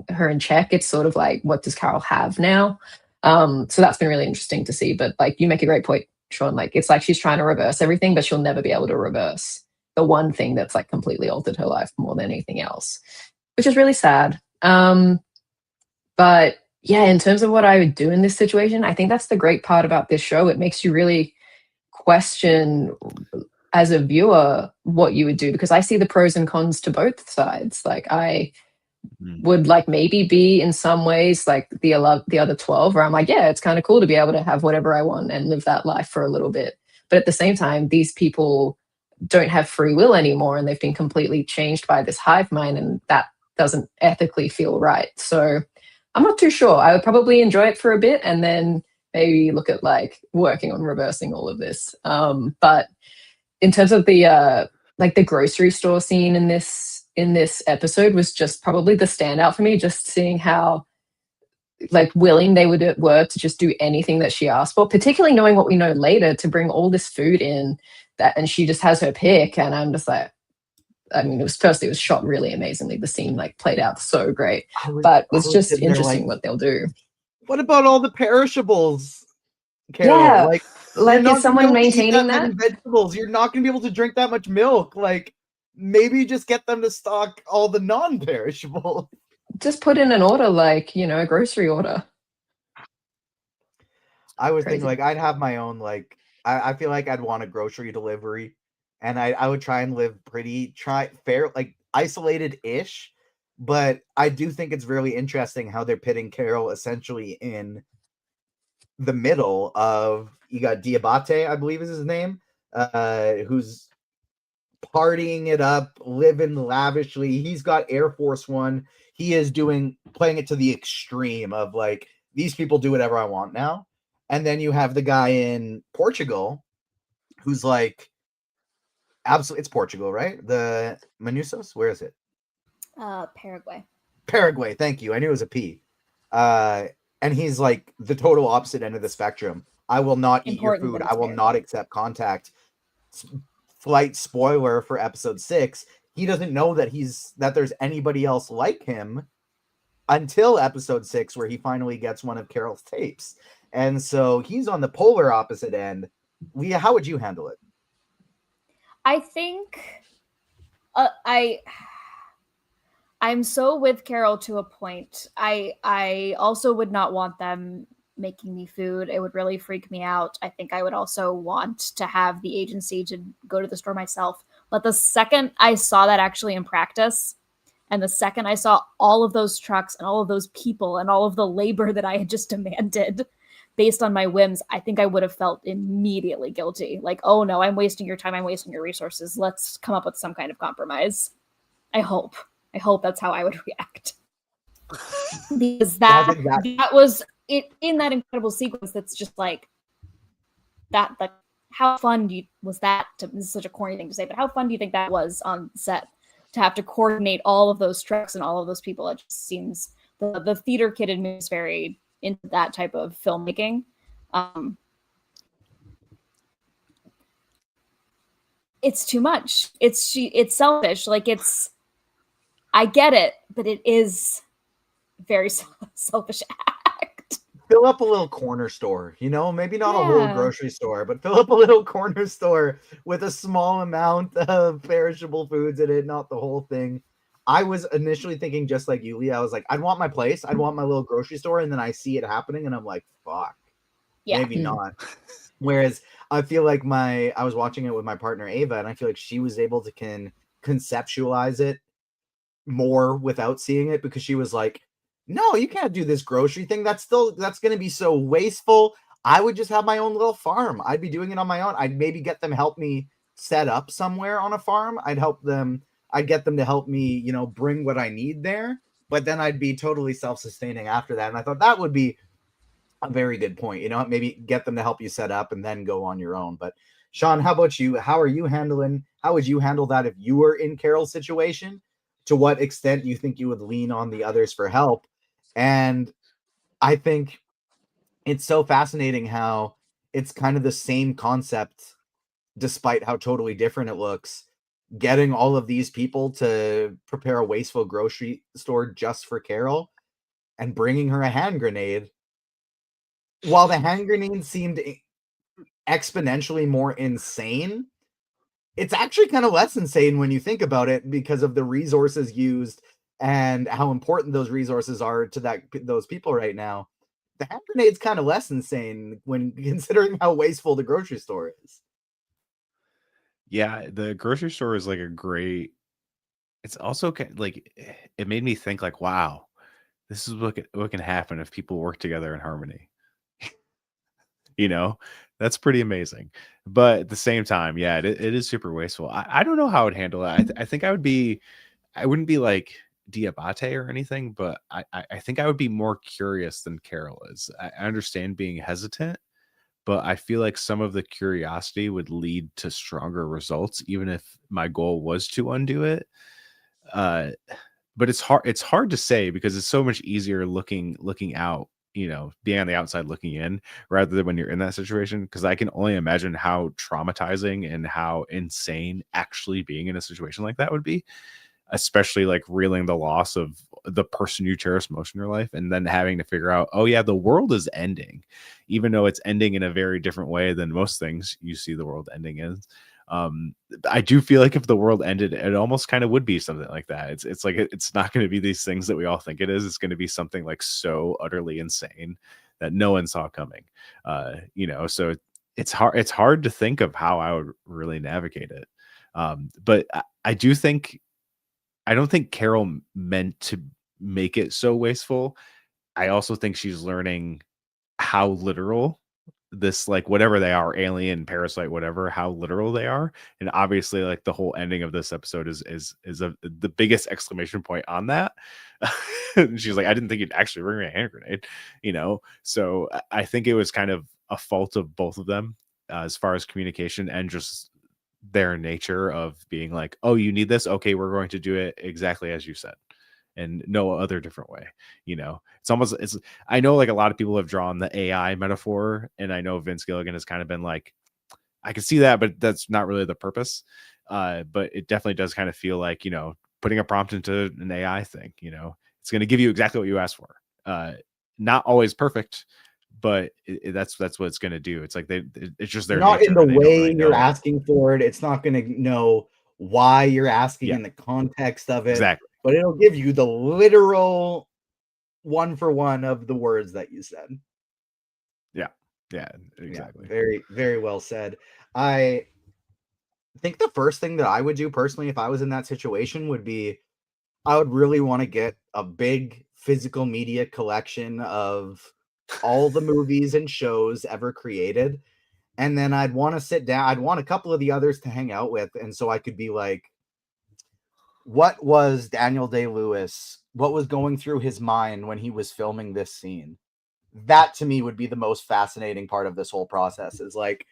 her in check, it's sort of like, what does Carol have now? So that's been really interesting to see. But like, you make a great point, Sean. Like, it's like she's trying to reverse everything, but she'll never be able to reverse the one thing that's like completely altered her life more than anything else, which is really sad. But yeah, in terms of what I would do in this situation, I think that's the great part about this show. It makes you really question as a viewer what you would do, because I see the pros and cons to both sides. Like I would like maybe be in some ways like the other 12, where I'm like, yeah, it's kind of cool to be able to have whatever I want and live that life for a little bit. But at the same time, these people don't have free will anymore, and they've been completely changed by this hive mind, and that doesn't ethically feel right. So I'm not too sure. I would probably enjoy it for a bit and then maybe look at like working on reversing all of this. But in terms of the like the grocery store scene in this episode was just probably the standout for me, just seeing how like willing they were to just do anything that she asked for, particularly knowing what we know later, to bring all this food in and she just has her pick. And I'm just like, I mean, it was shot really amazingly. The scene like played out so great, but it was just interesting what they'll do. What about all the perishables, Carol? Yeah, like is someone maintaining that? Vegetables, you're not going to be able to drink that much milk. Like, maybe just get them to stock all the non-perishable. Just put in an order, like, a grocery order. I was thinking like I'd have my own, like, I feel like I'd want a grocery delivery, and I would try and live fair, like isolated-ish. But I do think it's really interesting how they're pitting Carol essentially in the middle of, you got Diabate, I believe is his name, who's partying it up, living lavishly. He's got Air Force One. He is playing it to the extreme of like, these people do whatever I want now. And then you have the guy in Portugal who's like, absolutely, it's Portugal, right? The Manusos, where is it? Paraguay. Thank you. I knew it was a P. And he's like the total opposite end of the spectrum. I will not eat your food. I will not accept contact. Slight spoiler for episode 6. He doesn't know that there's anybody else like him until episode 6, where he finally gets one of Carol's tapes. And so he's on the polar opposite end. Leah, how would you handle it? I think I'm so with Carol to a point. I also would not want them making me food. It would really freak me out. I think I would also want to have the agency to go to the store myself. But the second I saw that actually in practice, and the second I saw all of those trucks and all of those people and all of the labor that I had just demanded based on my whims, I think I would have felt immediately guilty. Like, oh no, I'm wasting your time. I'm wasting your resources. Let's come up with some kind of compromise. I hope that's how I would react. Because that was it in that incredible sequence. That's just like that. Like, how fun was that? This is such a corny thing to say, but how fun do you think that was on set to have to coordinate all of those trucks and all of those people? It just seems the theater kid in me is very into that type of filmmaking. It's too much. It's selfish. Like, I get it, but it is very selfish act. Fill up a little corner store, maybe not a whole grocery store, but fill up a little corner store with a small amount of perishable foods in it, not the whole thing. I was initially thinking just like you, Leah. I was like, I'd want my place. I'd want my little grocery store. And then I see it happening and I'm like, fuck, maybe not. Whereas I feel like I was watching it with my partner, Ava, and I feel like she was able to conceptualize it more without seeing it, because she was like, no, you can't do this grocery thing. That's going to be so wasteful. I would just have my own little farm. I'd be doing it on my own. I'd maybe get them help me set up somewhere on a farm. I'd get them to help me, bring what I need there, but then I'd be totally self-sustaining after that. And I thought that would be a very good point, maybe get them to help you set up and then go on your own. But Sean, how about you? How would you handle that if you were in Carol's situation? To what extent do you think you would lean on the others for help? And I think it's so fascinating how it's kind of the same concept, despite how totally different it looks. Getting all of these people to prepare a wasteful grocery store just for Carol and bringing her a hand grenade. While the hand grenade seemed exponentially more insane, it's actually kind of less insane when you think about it, because of the resources used and how important those resources are to those people right now. The hand grenade's kind of less insane when considering how wasteful the grocery store is. Yeah, the grocery store is like it's also like, it made me think like, wow, this is what can happen if people work together in harmony. That's pretty amazing. But at the same time, yeah, it is super wasteful. I don't know how I would handle it. I think I wouldn't be like Diabate or anything, but I think I would be more curious than Carol is. I understand being hesitant, but I feel like some of the curiosity would lead to stronger results, even if my goal was to undo it. But it's hard to say, because it's so much easier looking out, being on the outside looking in, rather than when you're in that situation. Because I can only imagine how traumatizing and how insane actually being in a situation like that would be, especially like reeling the loss of the person you cherish most in your life, and then having to figure out, oh yeah, the world is ending, even though it's ending in a very different way than most things you see the world ending in. I do feel like if the world ended, it almost kind of would be something like that. It's like, it's not going to be these things that we all think it is. It's going to be something like so utterly insane that no one saw coming. So it's hard to think of how I would really navigate it. But I don't think Carol meant to make it so wasteful. I also think she's learning how literal this like whatever they are, alien, parasite, whatever, how literal they are. And obviously like the whole ending of this episode is the biggest exclamation point on that. And she's like, I didn't think you'd actually bring me a hand grenade, so I think it was kind of a fault of both of them, as far as communication and just their nature of being like, oh, you need this, okay, we're going to do it exactly as you said and no other different way. It's I know like a lot of people have drawn the AI metaphor, and I know Vince Gilligan has kind of been like, I can see that, but that's not really the purpose. But it definitely does kind of feel like, putting a prompt into an AI thing, it's going to give you exactly what you asked for. Not always perfect, but that's what it's going to do. It's like it's just their not nature, in the and they don't way really you're know. asking for it. It's not going to know why you're asking Yeah. in the context of it. Exactly. But it'll give you the literal one for one of the words that you said. Yeah, exactly. Yeah, very, very well said. I think the first thing that I would do personally, if I was in that situation, would be I would really want to get a big physical media collection of all the movies and shows ever created. And then I'd want to sit down. I'd want a couple of the others to hang out with. And so I could be like, what was Daniel Day-Lewis? What was going through his mind when he was filming this scene? That to me would be the most fascinating part of this whole process, is like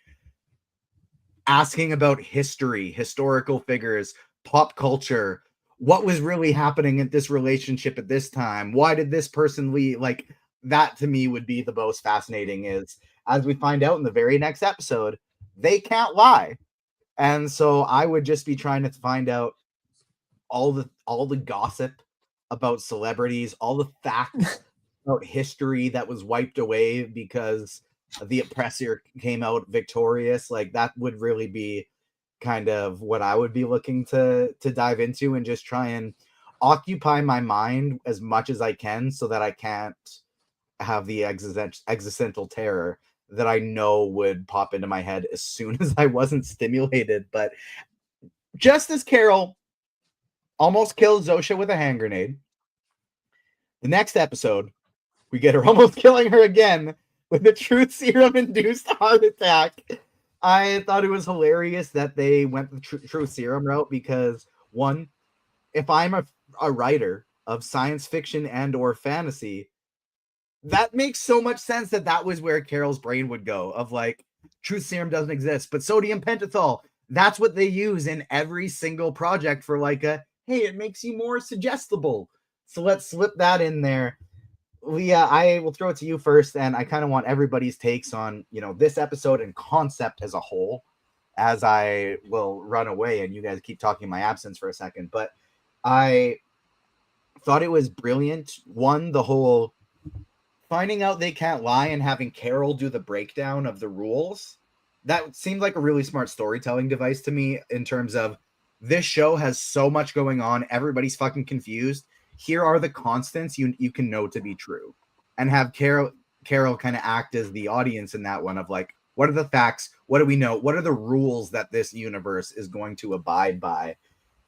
asking about history, historical figures, pop culture. What was really happening in this relationship at this time? Why did this person leave? Like, that to me would be the most fascinating, is as we find out in the very next episode, they can't lie. And so I would just be trying to find out all the gossip about celebrities, all the facts about history that was wiped away because the oppressor came out victorious. Like, that would really be kind of what I would be looking to dive into, and just try and occupy my mind as much as I can so that I can't have the existential terror that I know would pop into my head as soon as I wasn't stimulated. But just as Carol almost killed Zosha with a hand grenade, the next episode, we get her almost killing her again with a truth serum induced heart attack. I thought it was hilarious that they went the truth serum route, because one, if I'm a writer of science fiction and or fantasy, that makes so much sense that was where Carol's brain would go, of like, truth serum doesn't exist, but sodium pentothal, that's what they use in every single project for like hey, it makes you more suggestible. So let's slip that in there. Leah, I will throw it to you first, and I kind of want everybody's takes on, this episode and concept as a whole, as I will run away and you guys keep talking in my absence for a second. But I thought it was brilliant. One, the whole finding out they can't lie and having Carol do the breakdown of the rules. That seemed like a really smart storytelling device to me, in terms of, this show has so much going on. Everybody's fucking confused. Here are the constants you can know to be true, and have Carol kind of act as the audience in that one, of like, what are the facts? What do we know? What are the rules that this universe is going to abide by?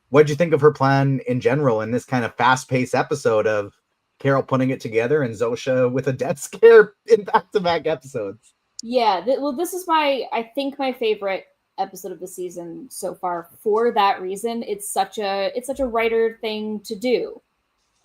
What did you think of her plan in general in this kind of fast-paced episode of Carol putting it together and Zosha with a death scare in back-to-back episodes? Yeah, this is I think my favorite episode of the season so far, for that reason. It's such a writer thing to do.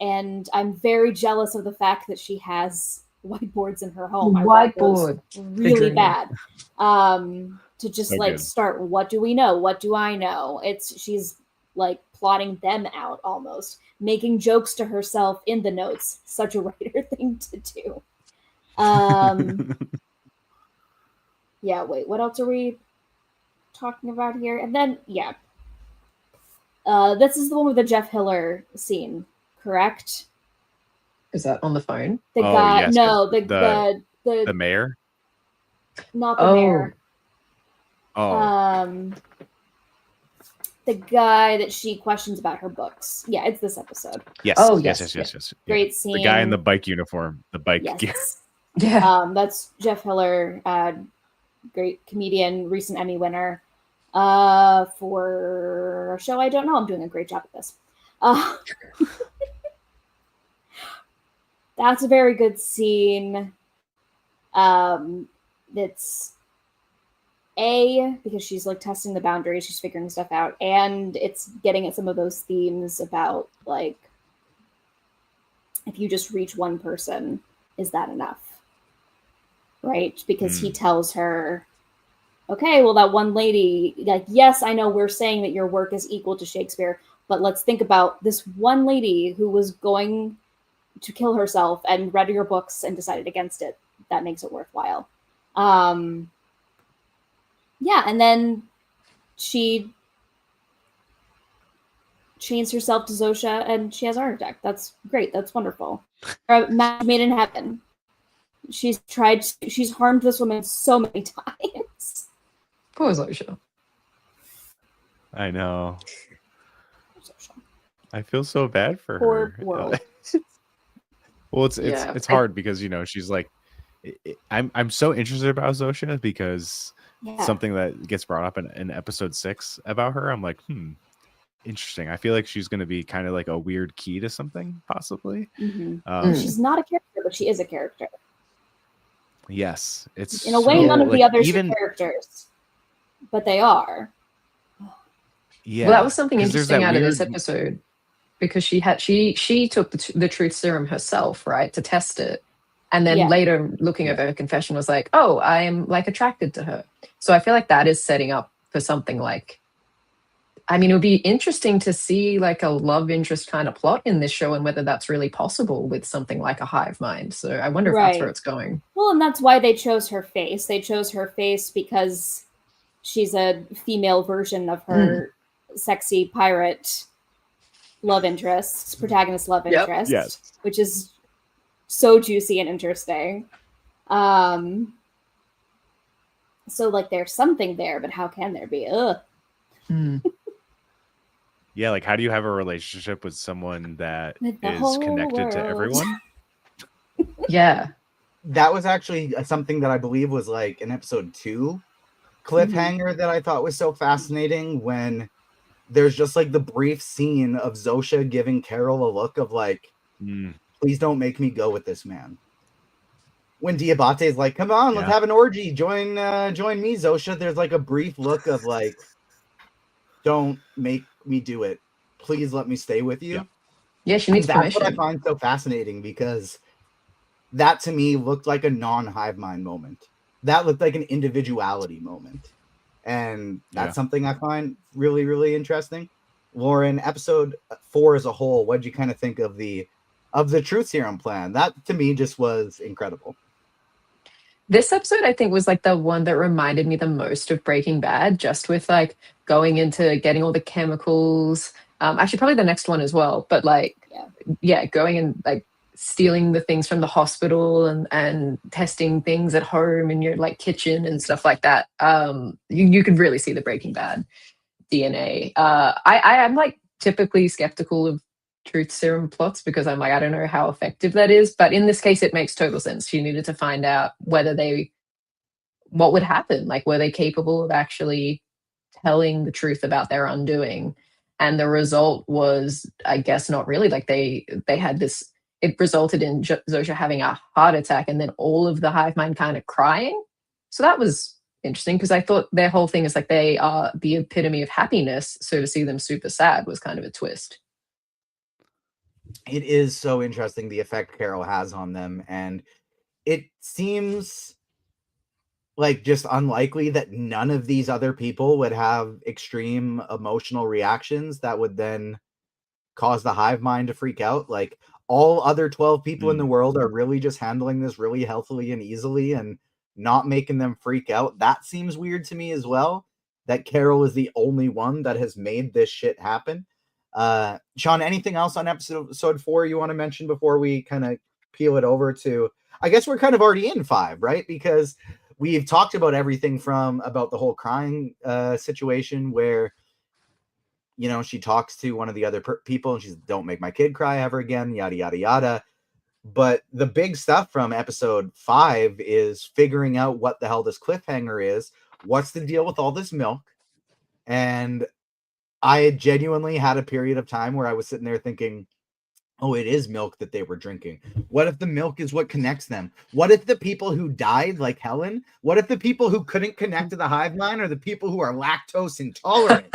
And I'm very jealous of the fact that she has whiteboards in her home. Whiteboard. Really bad. To just So like good. start, what do we know? What do I know? She's like plotting them out almost, making jokes to herself in the notes. Such a writer thing to do. Yeah, wait, what else are we talking about here? And then, yeah. This is the one with the Jeff Hiller scene, correct? Is that on the phone? The Oh, guy, yes, no, the the mayor. not the mayor. Oh, The guy that she questions about her books. Yeah, it's this episode. yes. Oh, yes. yes. Great scene. The guy in the bike uniform, the bike gear. Yes. Yeah. That's Jeff Hiller, great comedian, recent Emmy winner. For a show I don't know, I'm doing a great job at this. That's a very good scene. it's because she's like testing the boundaries, she's figuring stuff out, and it's getting at some of those themes about like, if you just reach one person, is that enough? Right? Because he tells her, okay, well, that one lady, like, yes, I know we're saying that your work is equal to Shakespeare, but let's think about this one lady who was going to kill herself and read your books and decided against it. That makes it worthwhile. And then she chains herself to Zosha and she has a heart attack. That's great. That's wonderful. Match made in heaven. She's harmed this woman so many times. Poor Zosha. I know. I feel so bad for Poor her. world. Well, it's hard because she's like, I'm so interested about Zosha because something that gets brought up in episode 6 about her, I'm like, interesting. I feel like she's going to be kind of like a weird key to something, possibly. She's not a character, but she is a character. Yes, it's in a way none of the others are characters, but they are. Yeah, well, that was something interesting out of this episode because she took the truth serum herself, right, to test it, and then later looking over her confession was like, oh, I am like attracted to her. So I feel like that is setting up for something like, I mean, it would be interesting to see like a love interest kind of plot in this show and whether that's really possible with something like a hive mind. So I wonder if that's where it's going. Well, and that's why they chose her face. They chose her face because she's a female version of her sexy pirate love interest, protagonist love interest, which is so juicy and interesting. So like there's something there, but how can there be? Yeah, like how do you have a relationship with someone that is connected to everyone? Yeah. That was actually something that I believe was like an episode 2 cliffhanger that I thought was so fascinating, when there's just like the brief scene of Zosha giving Carol a look of like, please don't make me go with this man. When Diabate is like, come on, let's have an orgy. Join me, Zosha. There's like a brief look of like, don't make me do it. Please let me stay with you. Yeah, she needs permission. That's what I find so fascinating, because that to me looked like a non-hive mind moment. That looked like an individuality moment. And that's something I find really, really interesting. Lauren, episode 4 as a whole, what did you kind of think of the truth serum plan? That to me just was incredible. This episode, I think, was like the one that reminded me the most of Breaking Bad, just with like going into getting all the chemicals. Actually, probably the next one as well. But like, going and like stealing the things from the hospital and testing things at home in your like kitchen and stuff like that. You could really see the Breaking Bad DNA. I'm like typically skeptical of truth serum plots because I'm like, I don't know how effective that is, but in this case it makes total sense. She needed to find out what would happen, like were they capable of actually telling the truth about their undoing, and the result was, I guess, not really. Like they had this, it resulted in Zosha having a heart attack and then all of the hive mind kind of crying. So that was interesting because I thought their whole thing is like they are the epitome of happiness, so to see them super sad was kind of a twist. It is so interesting the effect Carol has on them, and it seems like just unlikely that none of these other people would have extreme emotional reactions that would then cause the hive mind to freak out. Like all other 12 people in the world are really just handling this really healthily and easily and not making them freak out. That seems weird to me as well, that Carol is the only one that has made this shit happen. Sean, anything else on episode 4 you want to mention before we kind of peel it over to, I guess we're kind of already in 5, right? Because we've talked about everything from about the whole crying situation where, you know, she talks to one of the other people and she's, don't make my kid cry ever again, yada, yada, yada. But the big stuff from episode 5 is figuring out what the hell this cliffhanger is. What's the deal with all this milk? And I genuinely had a period of time where I was sitting there thinking, oh, it is milk that they were drinking. What if the milk is what connects them? What if the people who died, like Helen, what if the people who couldn't connect to the hive mind are the people who are lactose intolerant?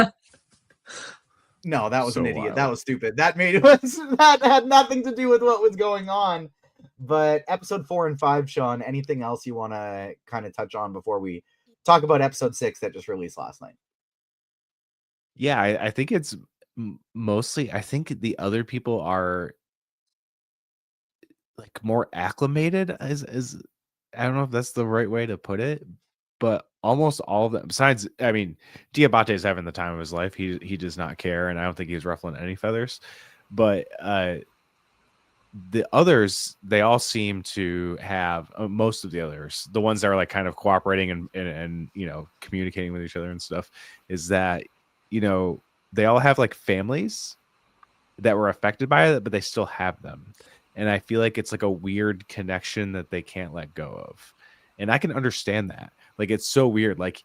No, that was So an idiot. wild. That was stupid. That that had nothing to do with what was going on. But episode 4 and 5, Sean, anything else you want to kind of touch on before we talk about episode 6 that just released last night? Yeah, I think it's mostly, I think the other people are like more acclimated as I don't know if that's the right way to put it, but almost all of them, besides, I mean, Diabate is having the time of his life. He does not care, and I don't think he's ruffling any feathers. But the others, they all seem to have most of the others, the ones that are like kind of cooperating and you know, communicating with each other and stuff, is that, you know, they all have like families that were affected by it, but they still have them. And I feel like it's like a weird connection that they can't let go of. And I can understand that. Like, it's so weird. Like,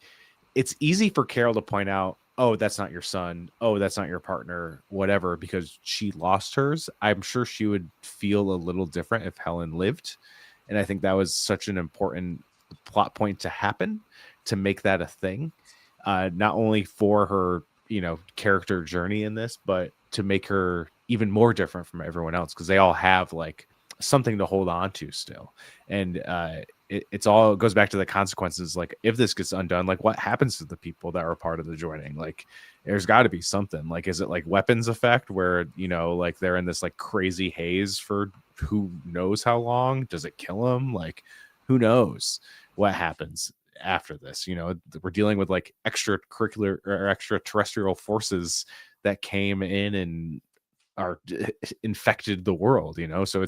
it's easy for Carol to point out, oh, that's not your son. Oh, that's not your partner, whatever, because she lost hers. I'm sure she would feel a little different if Helen lived. And I think that was such an important plot point to happen, to make that a thing. Not only for her, you know, character journey in this, but to make her even more different from everyone else, because they all have like something to hold on to still. And it goes back to the consequences. Like, if this gets undone, like, what happens to the people that are part of the joining? Like, there's got to be something. Like, is it like weapons effect where, you know, like they're in this like crazy haze for who knows how long? Does it kill them? Like, who knows what happens after this? You know, we're dealing with like extracurricular or extraterrestrial forces that came in and are infected the world, you know. So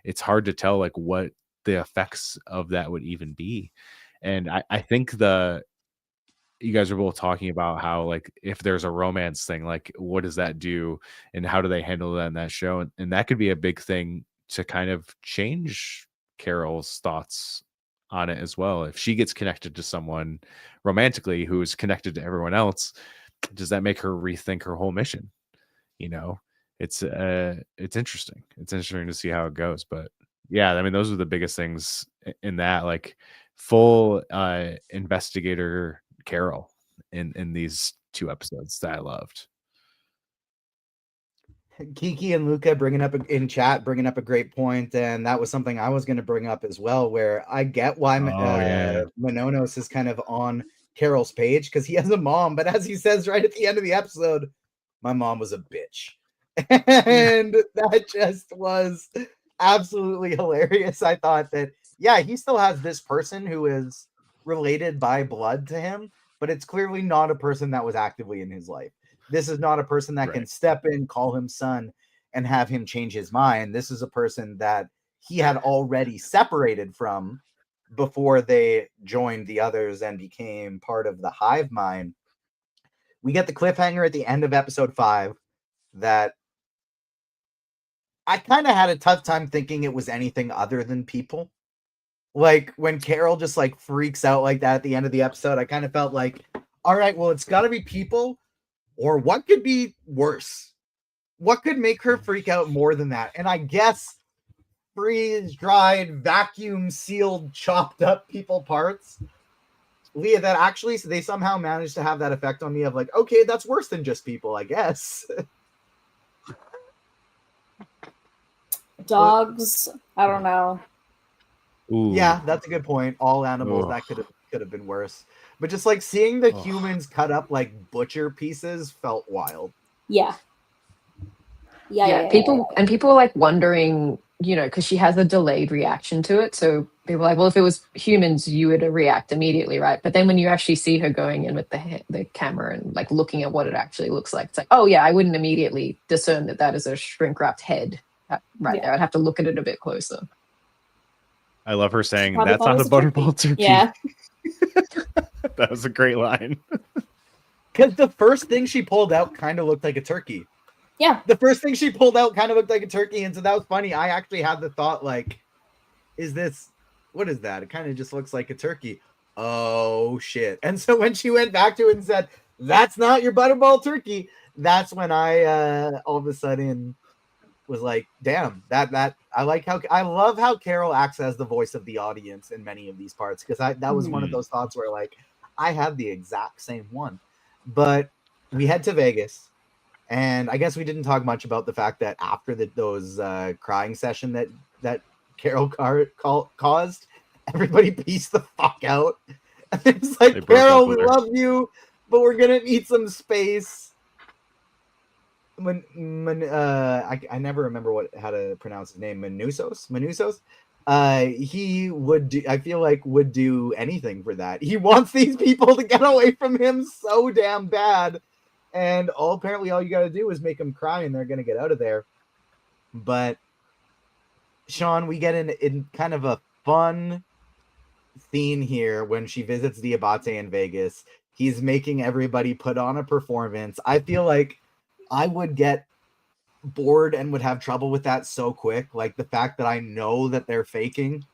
it's hard to tell like what the effects of that would even be. And I think you guys are both talking about how, like, if there's a romance thing, like, what does that do and how do they handle that in that show? And that could be a big thing to kind of change Carol's thoughts on it as well. If she gets connected to someone romantically who is connected to everyone else, does that make her rethink her whole mission? You know, it's interesting. It's interesting to see how it goes. But yeah, I mean, those are the biggest things in that, like, full investigator Carol in these 2 episodes that I loved. Kiki and Luca bringing up in chat, bringing up a great point, and that was something I was going to bring up as well, where I get why Mononos is kind of on Carol's page, because he has a mom, but as he says right at the end of the episode, my mom was a bitch. And that just was absolutely hilarious. I thought that, yeah, he still has this person who is related by blood to him, but it's clearly not a person that was actively in his life. This is not a person that can step in, call him son, and have him change his mind. This is a person that he had already separated from before they joined the others and became part of the hive mind. We get the cliffhanger at the end of episode 5 that I kind of had a tough time thinking it was anything other than people. Like, when Carol just like freaks out like that at the end of the episode, I kind of felt like, all right, well, it's got to be people. Or what could be worse? What could make her freak out more than that? And I guess freeze-dried, vacuum-sealed, chopped-up people parts. Leah, that actually, they somehow managed to have that effect on me of like, okay, that's worse than just people, I guess. Dogs, I don't know. Ooh. Yeah, that's a good point. All animals, that could have been worse. But just like seeing the humans cut up like butcher pieces felt wild. Yeah. People were like wondering, you know, because she has a delayed reaction to it. So people were like, well, if it was humans, you would react immediately, right? But then when you actually see her going in with the camera and like looking at what it actually looks like, it's like, oh yeah, I wouldn't immediately discern that is a shrink wrapped head right there. I'd have to look at it a bit closer. I love her saying, that's not a butterball turkey. Yeah. That was a great line. Because the first thing she pulled out kind of looked like a turkey. Yeah. The first thing she pulled out kind of looked like a turkey. And so that was funny. I actually had the thought, like, what is that? It kind of just looks like a turkey. Oh, shit. And so when she went back to it and said, that's not your butterball turkey, that's when I all of a sudden was like, damn, that I love how Carol acts as the voice of the audience in many of these parts, because that was one of those thoughts where like I had the exact same one. But we head to Vegas, and I guess we didn't talk much about the fact that after those crying session that Carol caused, everybody pieced the fuck out. It's like, Carol, we love you, but we're gonna need some space. I never remember how to pronounce his name. Manusos. He would do, I feel like would do anything for that. He wants these people to get away from him so damn bad, and apparently all you got to do is make them cry, and they're gonna get out of there. But Sean, we get in kind of a fun scene here when she visits Diabate in Vegas. He's making everybody put on a performance. I feel like I would get bored and would have trouble with that so quick. Like the fact that I know that they're faking.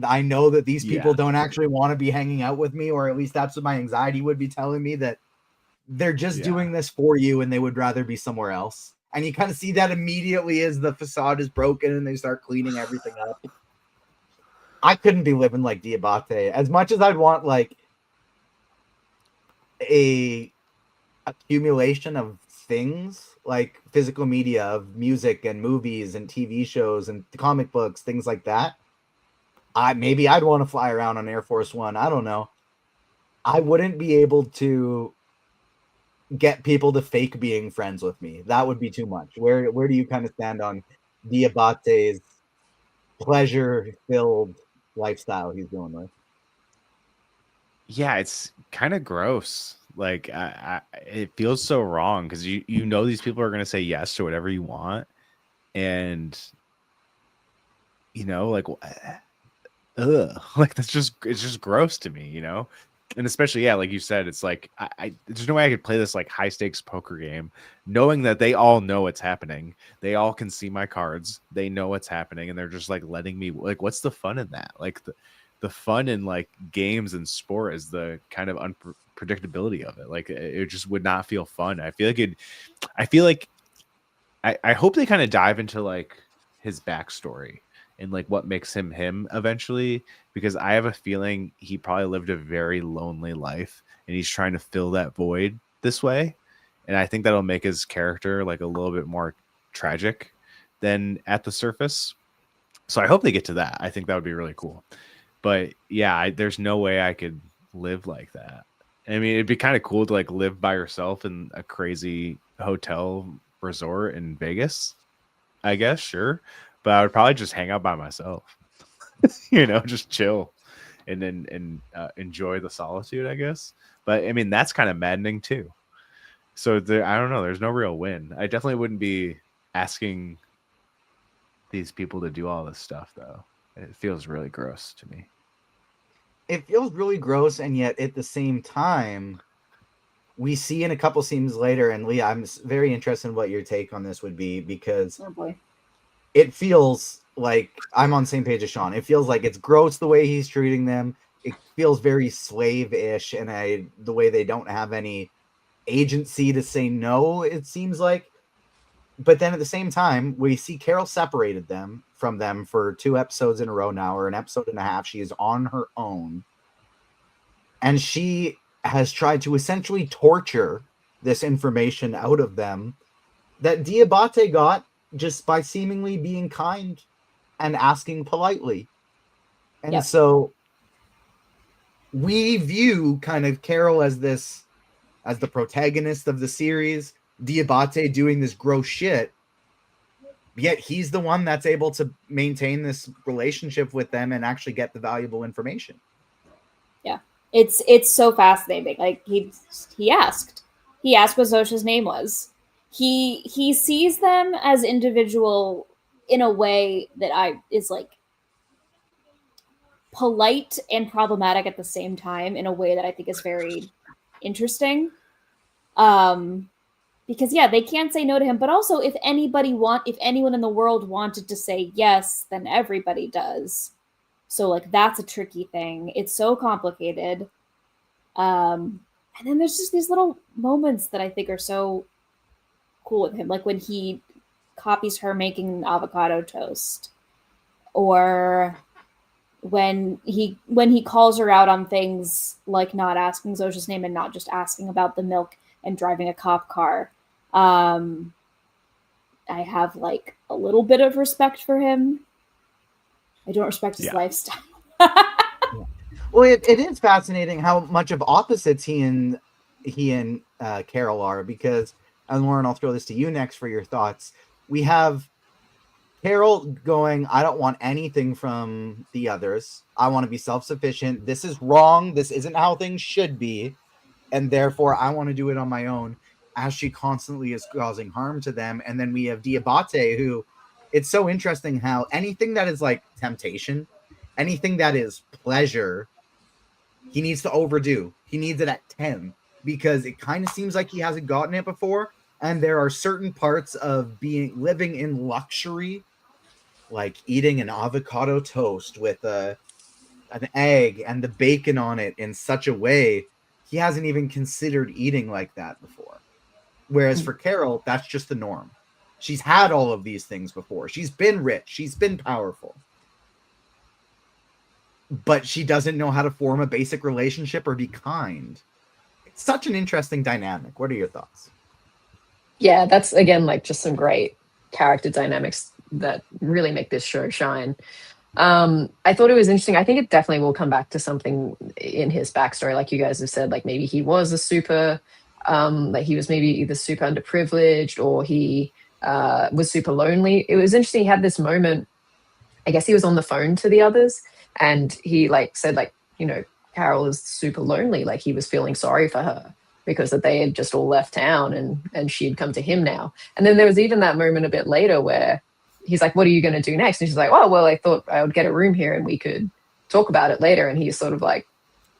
I know that these people don't actually want to be hanging out with me, or at least that's what my anxiety would be telling me, that they're just doing this for you and they would rather be somewhere else. And you kind of see that immediately as the facade is broken and they start cleaning everything up. I couldn't be living like Diabate. As much as I'd want like a accumulation of things like physical media of music and movies and TV shows and comic books, things like that, maybe I'd want to fly around on Air Force One. I don't know. I wouldn't be able to get people to fake being friends with me. That would be too much. Where do you kind of stand on Diabate's pleasure-filled lifestyle he's going with? Yeah, it's kind of gross. Like it feels so wrong, because you know these people are going to say yes to whatever you want, and you know, like like it's just gross to me, you know. And especially, like you said, it's like there's no way I could play this like high stakes poker game knowing that they all know what's happening. They all can see my cards. They know what's happening, and they're just like letting me, like, what's the fun in that? Like the fun in like games and sport is the kind of unpredictability of it. Like it just would not feel fun. I hope they kind of dive into like his backstory and like what makes him eventually, because I have a feeling he probably lived a very lonely life and he's trying to fill that void this way. And I think that'll make his character like a little bit more tragic than at the surface. So I hope they get to that. I think that would be really cool. But yeah, there's no way I could live like that. I mean, it'd be kind of cool to like live by yourself in a crazy hotel resort in Vegas, I guess, sure. But I would probably just hang out by myself, you know, just chill and enjoy the solitude, I guess. But I mean, that's kind of maddening too. So I don't know. There's no real win. I definitely wouldn't be asking these people to do all this stuff, though. It feels really gross to me. It feels really gross, and yet at the same time, we see in a couple scenes later, and Leah, I'm very interested in what your take on this would be, because it feels like I'm on the same page as Sean. It feels like it's gross the way he's treating them. It feels very slave-ish, and the way they don't have any agency to say no, it seems like. But then at the same time, we see Carol separated from them for 2 episodes in a row now, or an episode and a half. She is on her own. And she has tried to essentially torture this information out of them that Diabate got just by seemingly being kind and asking politely. And so we view kind of Carol as the protagonist of the series, Diabate doing this gross shit, yet he's the one that's able to maintain this relationship with them and actually get the valuable information. Yeah, it's so fascinating. Like he asked what Zosha's name was. He sees them as individual in a way that is like polite and problematic at the same time, in a way that I think is very interesting. Because they can't say no to him, but also if anyone in the world wanted to say yes, then everybody does. So like that's a tricky thing. It's so complicated. And then there's just these little moments that I think are so cool with him, like when he copies her making avocado toast, or when he calls her out on things like not asking Zosha's name and not just asking about the milk and driving a cop car. I have like a little bit of respect for him. I don't respect his lifestyle. Well, it is fascinating how much of opposites he and Carol are, because, and Lauren, I'll throw this to you next for your thoughts. We have Carol going, I don't want anything from the others. I want to be self-sufficient. This is wrong. This isn't how things should be. And therefore, I want to do it on my own, as she constantly is causing harm to them. And then we have Diabate, who, it's so interesting how anything that is like temptation, anything that is pleasure, he needs to overdo. He needs it at 10, because it kind of seems like he hasn't gotten it before. And there are certain parts of living in luxury, like eating an avocado toast with an egg and the bacon on it in such a way he hasn't even considered eating like that before. Whereas for Carol, that's just the norm. She's had all of these things before. She's been rich. She's been powerful. But she doesn't know how to form a basic relationship or be kind. It's such an interesting dynamic. What are your thoughts? Yeah, that's, again, like just some great character dynamics that really make this show shine. I thought it was interesting. I think it definitely will come back to something in his backstory, like you guys have said, like maybe he was a super, like he was maybe either super underprivileged or he was super lonely. It was interesting. He had this moment, I guess he was on the phone to the others, and he like said, like, you know, Carol is super lonely. Like he was feeling sorry for her because that they had just all left town and she had come to him now. And then there was even that moment a bit later where he's like, what are you going to do next? And she's like, oh, well, I thought I would get a room here and we could talk about it later. And he's sort of like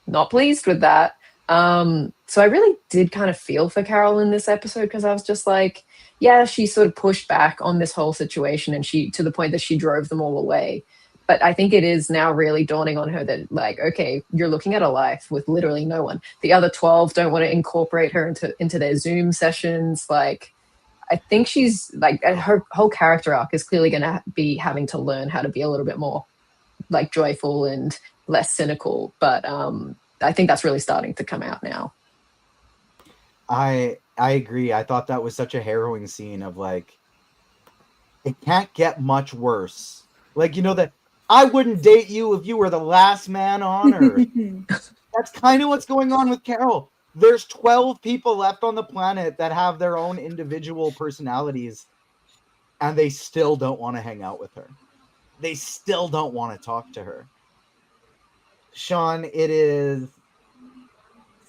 not pleased with that. So I really did kind of feel for Carol in this episode, because I was just like, yeah, she sort of pushed back on this whole situation, and she, to the point that she drove them all away. But I think it is now really dawning on her that, like, okay, you're looking at a life with literally no one. The other 12 don't want to incorporate her into their Zoom sessions. Like, I think she's like, her whole character arc is clearly going to be having to learn how to be a little bit more like joyful and less cynical. But I think that's really starting to come out now. I agree. I thought that was such a harrowing scene of like, it can't get much worse. Like, you know, that I wouldn't date you if you were the last man on earth. That's kind of what's going on with Carol. There's 12 people left on the planet that have their own individual personalities, and they still don't want to hang out with her. They still don't want to talk to her. Sean, it is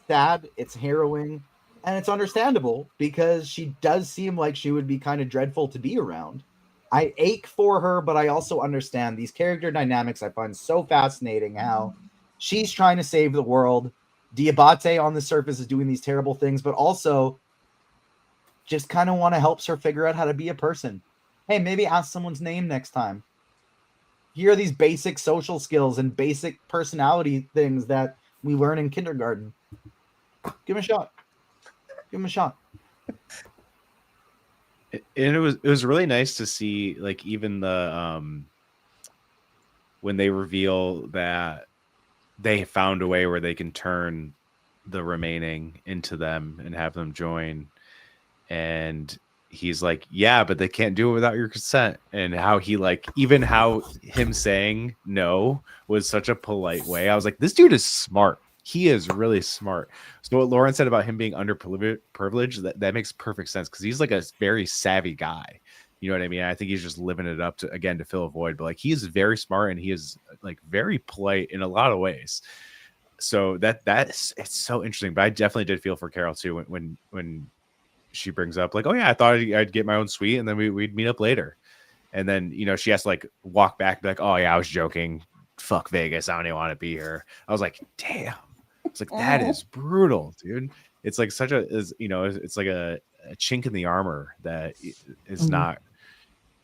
sad, it's harrowing, and it's understandable, because she does seem like she would be kind of dreadful to be around. I ache for her, but I also understand these character dynamics. I find so fascinating how she's trying to save the world. Diabate on the surface is doing these terrible things, but also just kind of want to help her figure out how to be a person. Hey, maybe ask someone's name next time. Here are these basic social skills and basic personality things that we learn in kindergarten. Give him a shot. Give him a shot. And it was really nice to see, like, even the when they reveal that they found a way where they can turn the remaining into them and have them join, and he's like, yeah, but they can't do it without your consent. And how he, like, even how him saying no was such a polite way. I was like, this dude is smart. He is really smart. So what Lauren said about him being underprivileged, that makes perfect sense, because he's like a very savvy guy. You know what I mean? I think he's just living it up to fill a void. But like, he is very smart, and he is like very polite in a lot of ways. So it's so interesting. But I definitely did feel for Carol too when she brings up like, oh yeah, I thought I'd get my own suite and then we'd meet up later. And then, you know, she has to like walk back and be like, oh yeah, I was joking. Fuck Vegas. I don't even want to be here. I was like, damn. It's like, that is brutal, dude. It's like it's like a chink in the armor that is not,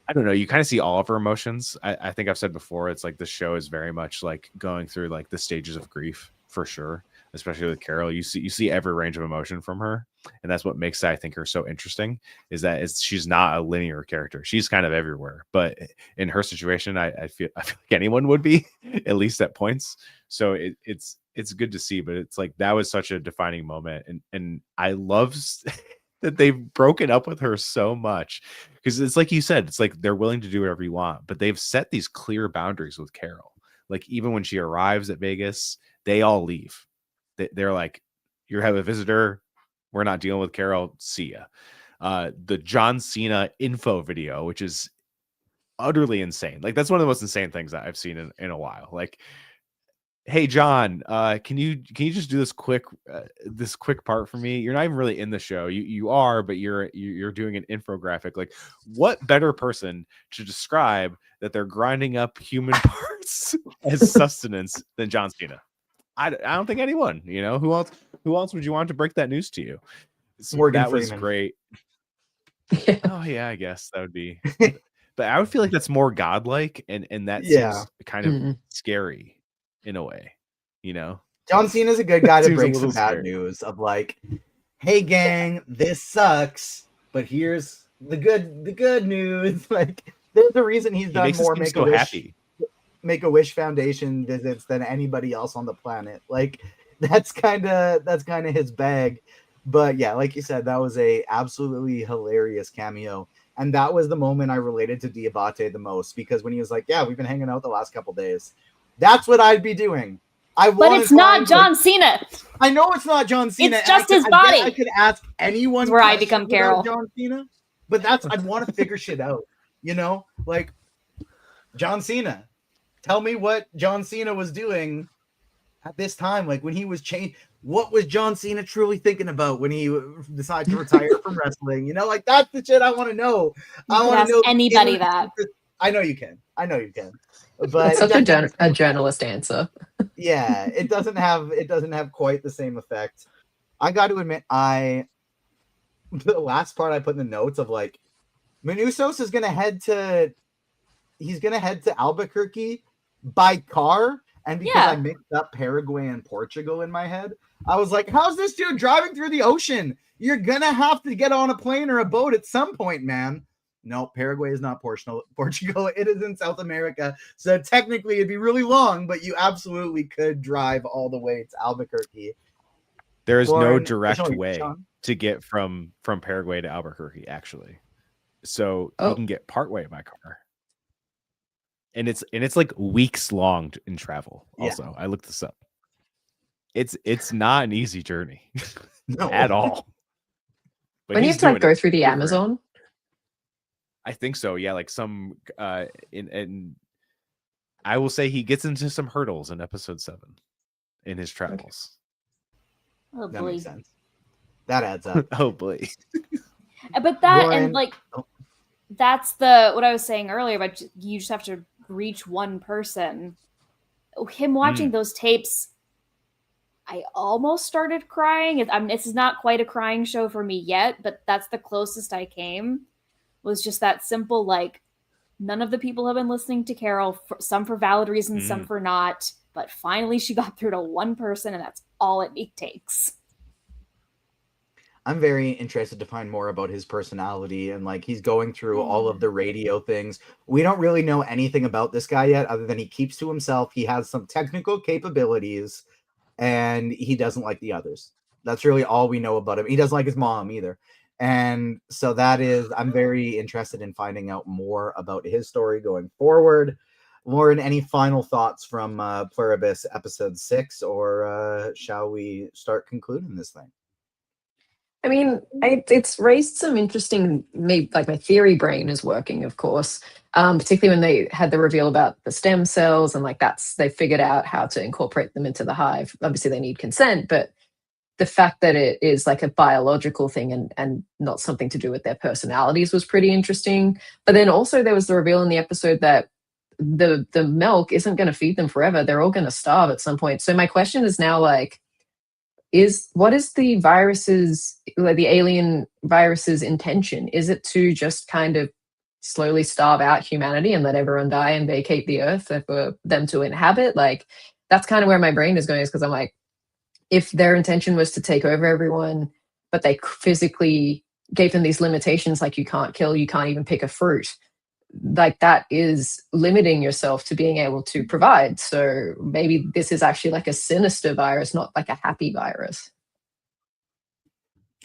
I don't know. You kind of see all of her emotions. I think I've said before, it's like the show is very much like going through like the stages of grief for sure. Especially with Carol, you see every range of emotion from her. And that's what makes, I think, her so interesting, is that she's not a linear character. She's kind of everywhere, but in her situation, I feel like anyone would be, at least at points. So it's good to see, but it's like, that was such a defining moment. And I love that they've broken up with her so much, because it's like you said, it's like they're willing to do whatever you want, but they've set these clear boundaries with Carol. Like, even when she arrives at Vegas, they all leave. They're like, you have a visitor, we're not dealing with Carol, see ya. The John Cena info video, which is utterly insane. Like, that's one of the most insane things that I've seen in a while. Like, hey John, can you just do this quick part for me? You're not even really in the show. You are, but you're doing an infographic. Like, what better person to describe that they're grinding up human parts as sustenance than John Cena? I don't think anyone. You know, who else would you want to break that news to you? So Morgan that Freeman. was great. Oh yeah, I guess that would be. But I would feel like that's more godlike, and that seems kind of scary in a way, you know. John Cena's a good guy to Seems a break some little bad scary. news of like, hey gang, this sucks, but here's the good news. Like, there's a reason he's done more Make a Wish Foundation visits than anybody else on the planet. Like, that's kind of his bag. But yeah, like you said, that was a absolutely hilarious cameo. And that was the moment I related to Diabate the most, because when he was like, yeah, we've been hanging out the last couple days. That's what I'd be doing. But it's not John Cena. I know it's not John Cena. It's just his body. I could ask anyone. That's where I become Carol. John Cena, but I'd want to figure shit out. You know, like, John Cena. Tell me what John Cena was doing at this time, like when he was changed. What was John Cena truly thinking about when he decided to retire from wrestling? You know, like, that's the shit I want to know. I want to know anybody that. I know you can. But it's such a journalist answer. Yeah, it doesn't have quite the same effect. I got to admit, the last part I put in the notes of like, Manusos is gonna head to Albuquerque by car, and because I mixed up Paraguay and Portugal in my head, I was like, how's this dude driving through the ocean? You're gonna have to get on a plane or a boat at some point, man. No, Paraguay is not Portugal. It is in South America. So technically it'd be really long, but you absolutely could drive all the way to Albuquerque. There is no direct way to get from Paraguay to Albuquerque, actually. So you can get partway by car. And it's like weeks long in travel. Also, I looked this up. It's not an easy journey at all. But when you have to like go through the Amazon? I think so. Yeah, like some in I will say he gets into some hurdles in episode 7 in his travels. Oh, that makes sense. That adds up. Oh boy. But that and like that's what I was saying earlier, but you just have to reach one person. Him watching those tapes, I almost started crying. I mean, this is not quite a crying show for me yet, but that's the closest I came. Was just that simple, like, none of the people have been listening to Carol, some for valid reasons, some for not, but finally she got through to one person, and that's all it takes. I'm very interested to find more about his personality, and like, he's going through all of the radio things. We don't really know anything about this guy yet, other than he keeps to himself. He has some technical capabilities, and he doesn't like the others. That's really all we know about him. He doesn't like his mom either. And so I'm very interested in finding out more about his story going forward. Lauren, any final thoughts from Pluribus episode 6, or shall we start concluding this thing? I mean, it's raised some interesting, like my theory brain is working, of course, particularly when they had the reveal about the stem cells, and like they figured out how to incorporate them into the hive. Obviously they need consent, but the fact that it is like a biological thing and not something to do with their personalities was pretty interesting. But then also there was the reveal in the episode that the milk isn't going to feed them forever. They're all going to starve at some point. So my question is now, like, what is the alien virus's intention? Is it to just kind of slowly starve out humanity and let everyone die and vacate the earth for them to inhabit? Like, that's kind of where my brain is going, is because I'm like, if their intention was to take over everyone, but they physically gave them these limitations, like you can't kill, you can't even pick a fruit. Like that is limiting yourself to being able to provide. So maybe this is actually like a sinister virus, not like a happy virus.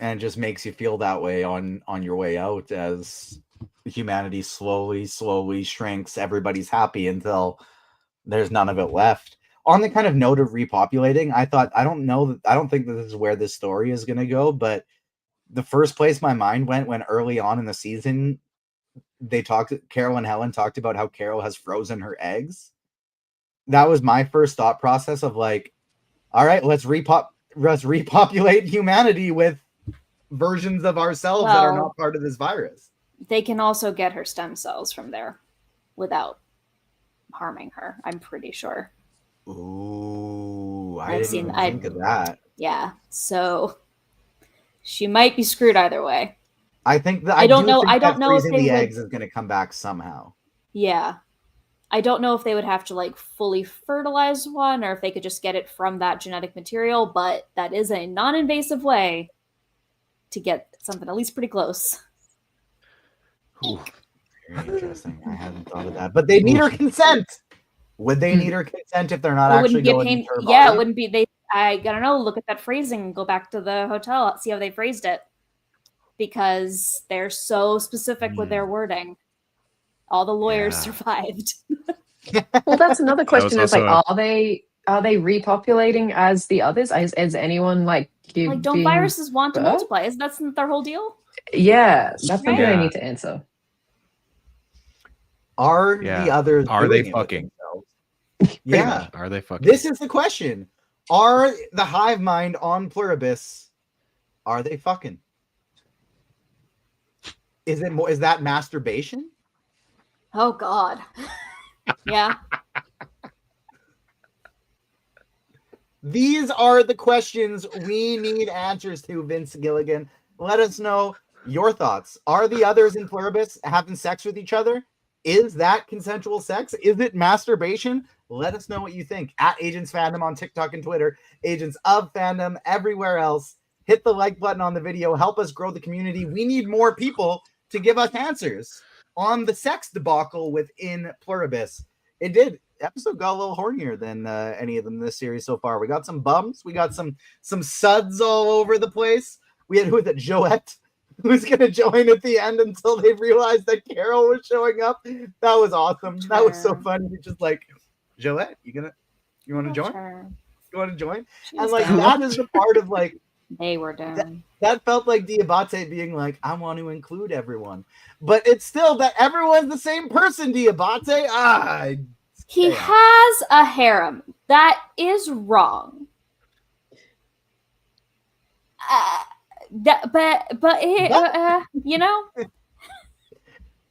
And it just makes you feel that way on your way out as humanity slowly shrinks. Everybody's happy until there's none of it left. On the kind of note of repopulating, I don't think that this is where this story is going to go, but the first place my mind went when early on in the season, Carol and Helen talked about how Carol has frozen her eggs. That was my first thought process of like, all right, let's repopulate humanity with versions of ourselves that are not part of this virus. They can also get her stem cells from there without harming her, I'm pretty sure. Ooh, I didn't even think of that. Yeah, so she might be screwed either way. I think that I don't know if freezing the eggs is going to come back somehow. Yeah, I don't know if they would have to like fully fertilize one or if they could just get it from that genetic material, but that is a non-invasive way to get something at least pretty close. Ooh, very interesting. I hadn't thought of that, but they need her consent. Would they need her consent if they're not actually going into her body? Yeah, it wouldn't be. I don't know. Look at that phrasing. Go back to the hotel. See how they phrased it, because they're so specific with their wording. All the lawyers survived. Well, that's another question. Is like, are they repopulating as the others? Is anyone like don't viruses want to multiply? That's their whole deal? Yeah, that's something they need to answer. Are the others? Are they fucking? Yeah. Are they fucking? This is the question. Are the hive mind on Pluribus? Are they fucking? Is that masturbation? Oh God. Yeah. These are the questions we need answers to, Vince Gilligan. Let us know your thoughts. Are the others in Pluribus having sex with each other? Is that consensual sex? Is it masturbation? Let us know what you think. At Agents Fandom on TikTok and Twitter. Agents of Fandom everywhere else. Hit the like button on the video. Help us grow the community. We need more people to give us answers on the sex debacle within Pluribus. It did. Episode got a little hornier than any of them this series so far. We got some bums. We got some suds all over the place. We had Joette, who's going to join at the end until they realized that Carol was showing up. That was awesome. Sure. That was so fun. You're just like, Joette, you want to join? Sure. You want to join? She's and like down. that is the part of like they were down. That felt like Diabate being like, I want to include everyone, but it's still that everyone's the same person. Diabate, he has a harem. That is wrong. You know,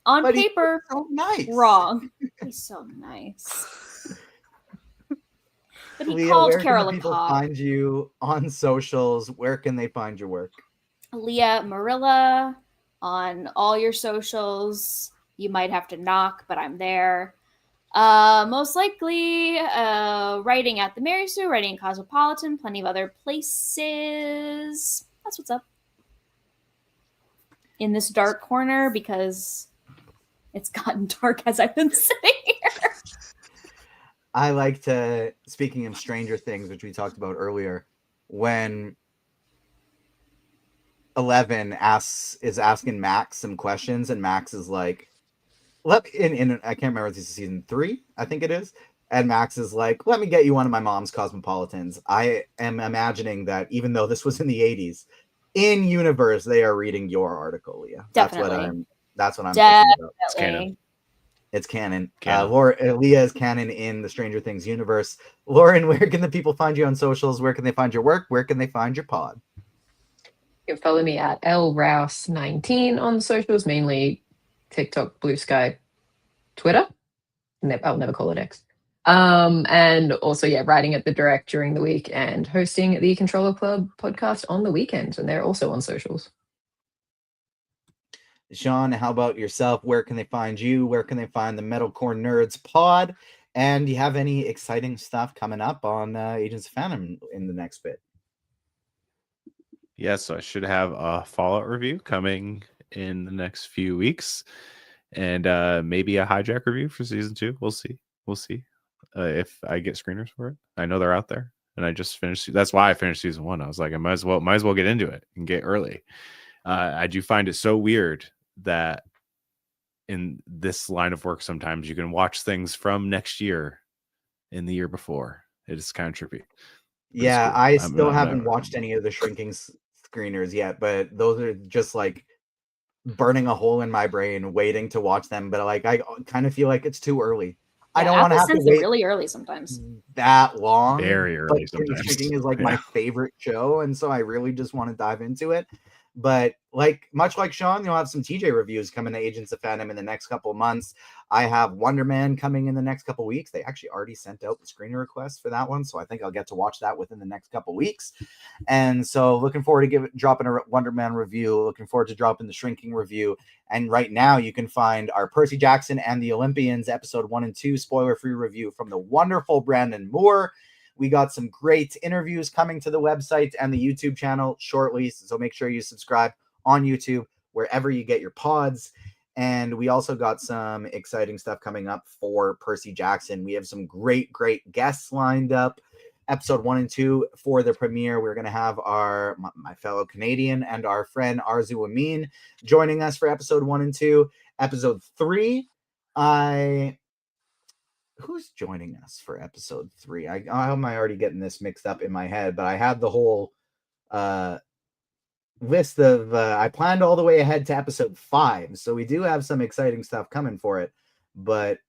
on but paper, so nice. Wrong. He's so nice. But he Leah, called where Carol can a people cock. find you on socials? Where can they find your work? Leah Marilla on all your socials. You might have to knock, but I'm there. Most likely writing at the Mary Sue, writing in Cosmopolitan, plenty of other places. That's what's up. In this dark corner, because it's gotten dark as I've been sitting here. I like to, speaking of Stranger Things, which we talked about earlier, when Eleven is asking Max some questions, and Max is like, I can't remember if this is season 3, I think it is. And Max is like, let me get you one of my mom's Cosmopolitans. I am imagining that even though this was in the 80s, in universe, they are reading your article, Leah. Definitely. That's what I'm thinking about. It's canon. It's canon. Canon. Leah is canon in the Stranger Things universe. Lauren, where can the people find you on socials? Where can they find your work? Where can they find your pod? You can follow me at lrouse19 on socials, mainly TikTok, Blue Sky, Twitter. I'll never call it X. And also, writing at the Direct during the week and hosting the Controller Club podcast on the weekends, and they're also on socials. Sean, how about yourself? Where can they find you? Where can they find the Metalcore Nerds pod? And do you have any exciting stuff coming up on Agents of Phantom in the next bit? Yeah, so I should have a Fallout review coming in the next few weeks, and maybe a Hijack review for season 2. We'll see. We'll see if I get screeners for it. I know they're out there, and I just finished. That's why I finished season 1. I was like, I might as well get into it and get early. I do find it so weird that in this line of work, sometimes you can watch things from next year in the year before. It is kind of trippy. Yeah, cool. I still haven't watched any of the shrinking screeners yet, but those are just like burning a hole in my brain waiting to watch them. But like, I kind of feel like it's too early. Yeah, I don't want to have to sends wait it really early sometimes. that long. Very early sometimes. Shrinking is like my favorite show, and so I really just want to dive into it. But like much like Sean, you'll have some TJ reviews coming to Agents of Fandom in the next couple of months. I have Wonder Man coming in the next couple of weeks. They actually already sent out the screener request for that one, so I think I'll get to watch that within the next couple of weeks. And so looking forward to dropping a Wonder Man review. Looking forward to dropping the Shrinking review. And right now you can find our Percy Jackson and the Olympians episode 1 and 2 spoiler-free review from the wonderful Brandon Moore. We got some great interviews coming to the website and the YouTube channel shortly, so make sure you subscribe on YouTube, wherever you get your pods. And we also got some exciting stuff coming up for Percy Jackson. We have some great guests lined up. Episode 1 and 2 for the premiere. We're going to have my fellow Canadian and our friend Arzu Amin joining us for episode 1 and 2. Episode 3, who's joining us for episode 3? How am I already getting this mixed up in my head? But I had the whole list of I planned all the way ahead to episode 5, so we do have some exciting stuff coming for it. But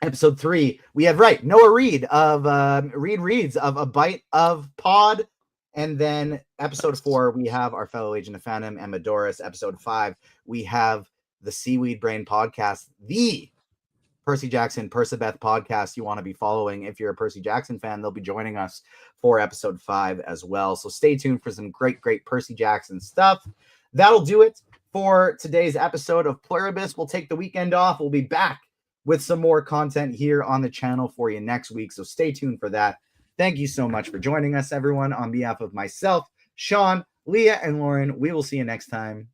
episode 3, we have Noah Reed of Reads of A Bite of Pod. And then episode 4, we have our fellow Agent of Phantom, Emma Doris. Episode 5, we have the Seaweed Brain podcast, the Percy Jackson Percabeth podcast you want to be following. If you're a Percy Jackson fan, they'll be joining us for episode 5 as well. So stay tuned for some great Percy Jackson stuff. That'll do it for today's episode of Pluribus. We'll take the weekend off. We'll be back with some more content here on the channel for you next week. So stay tuned for that. Thank you so much for joining us, everyone. On behalf of myself, Sean, Leah, and Lauren, we will see you next time.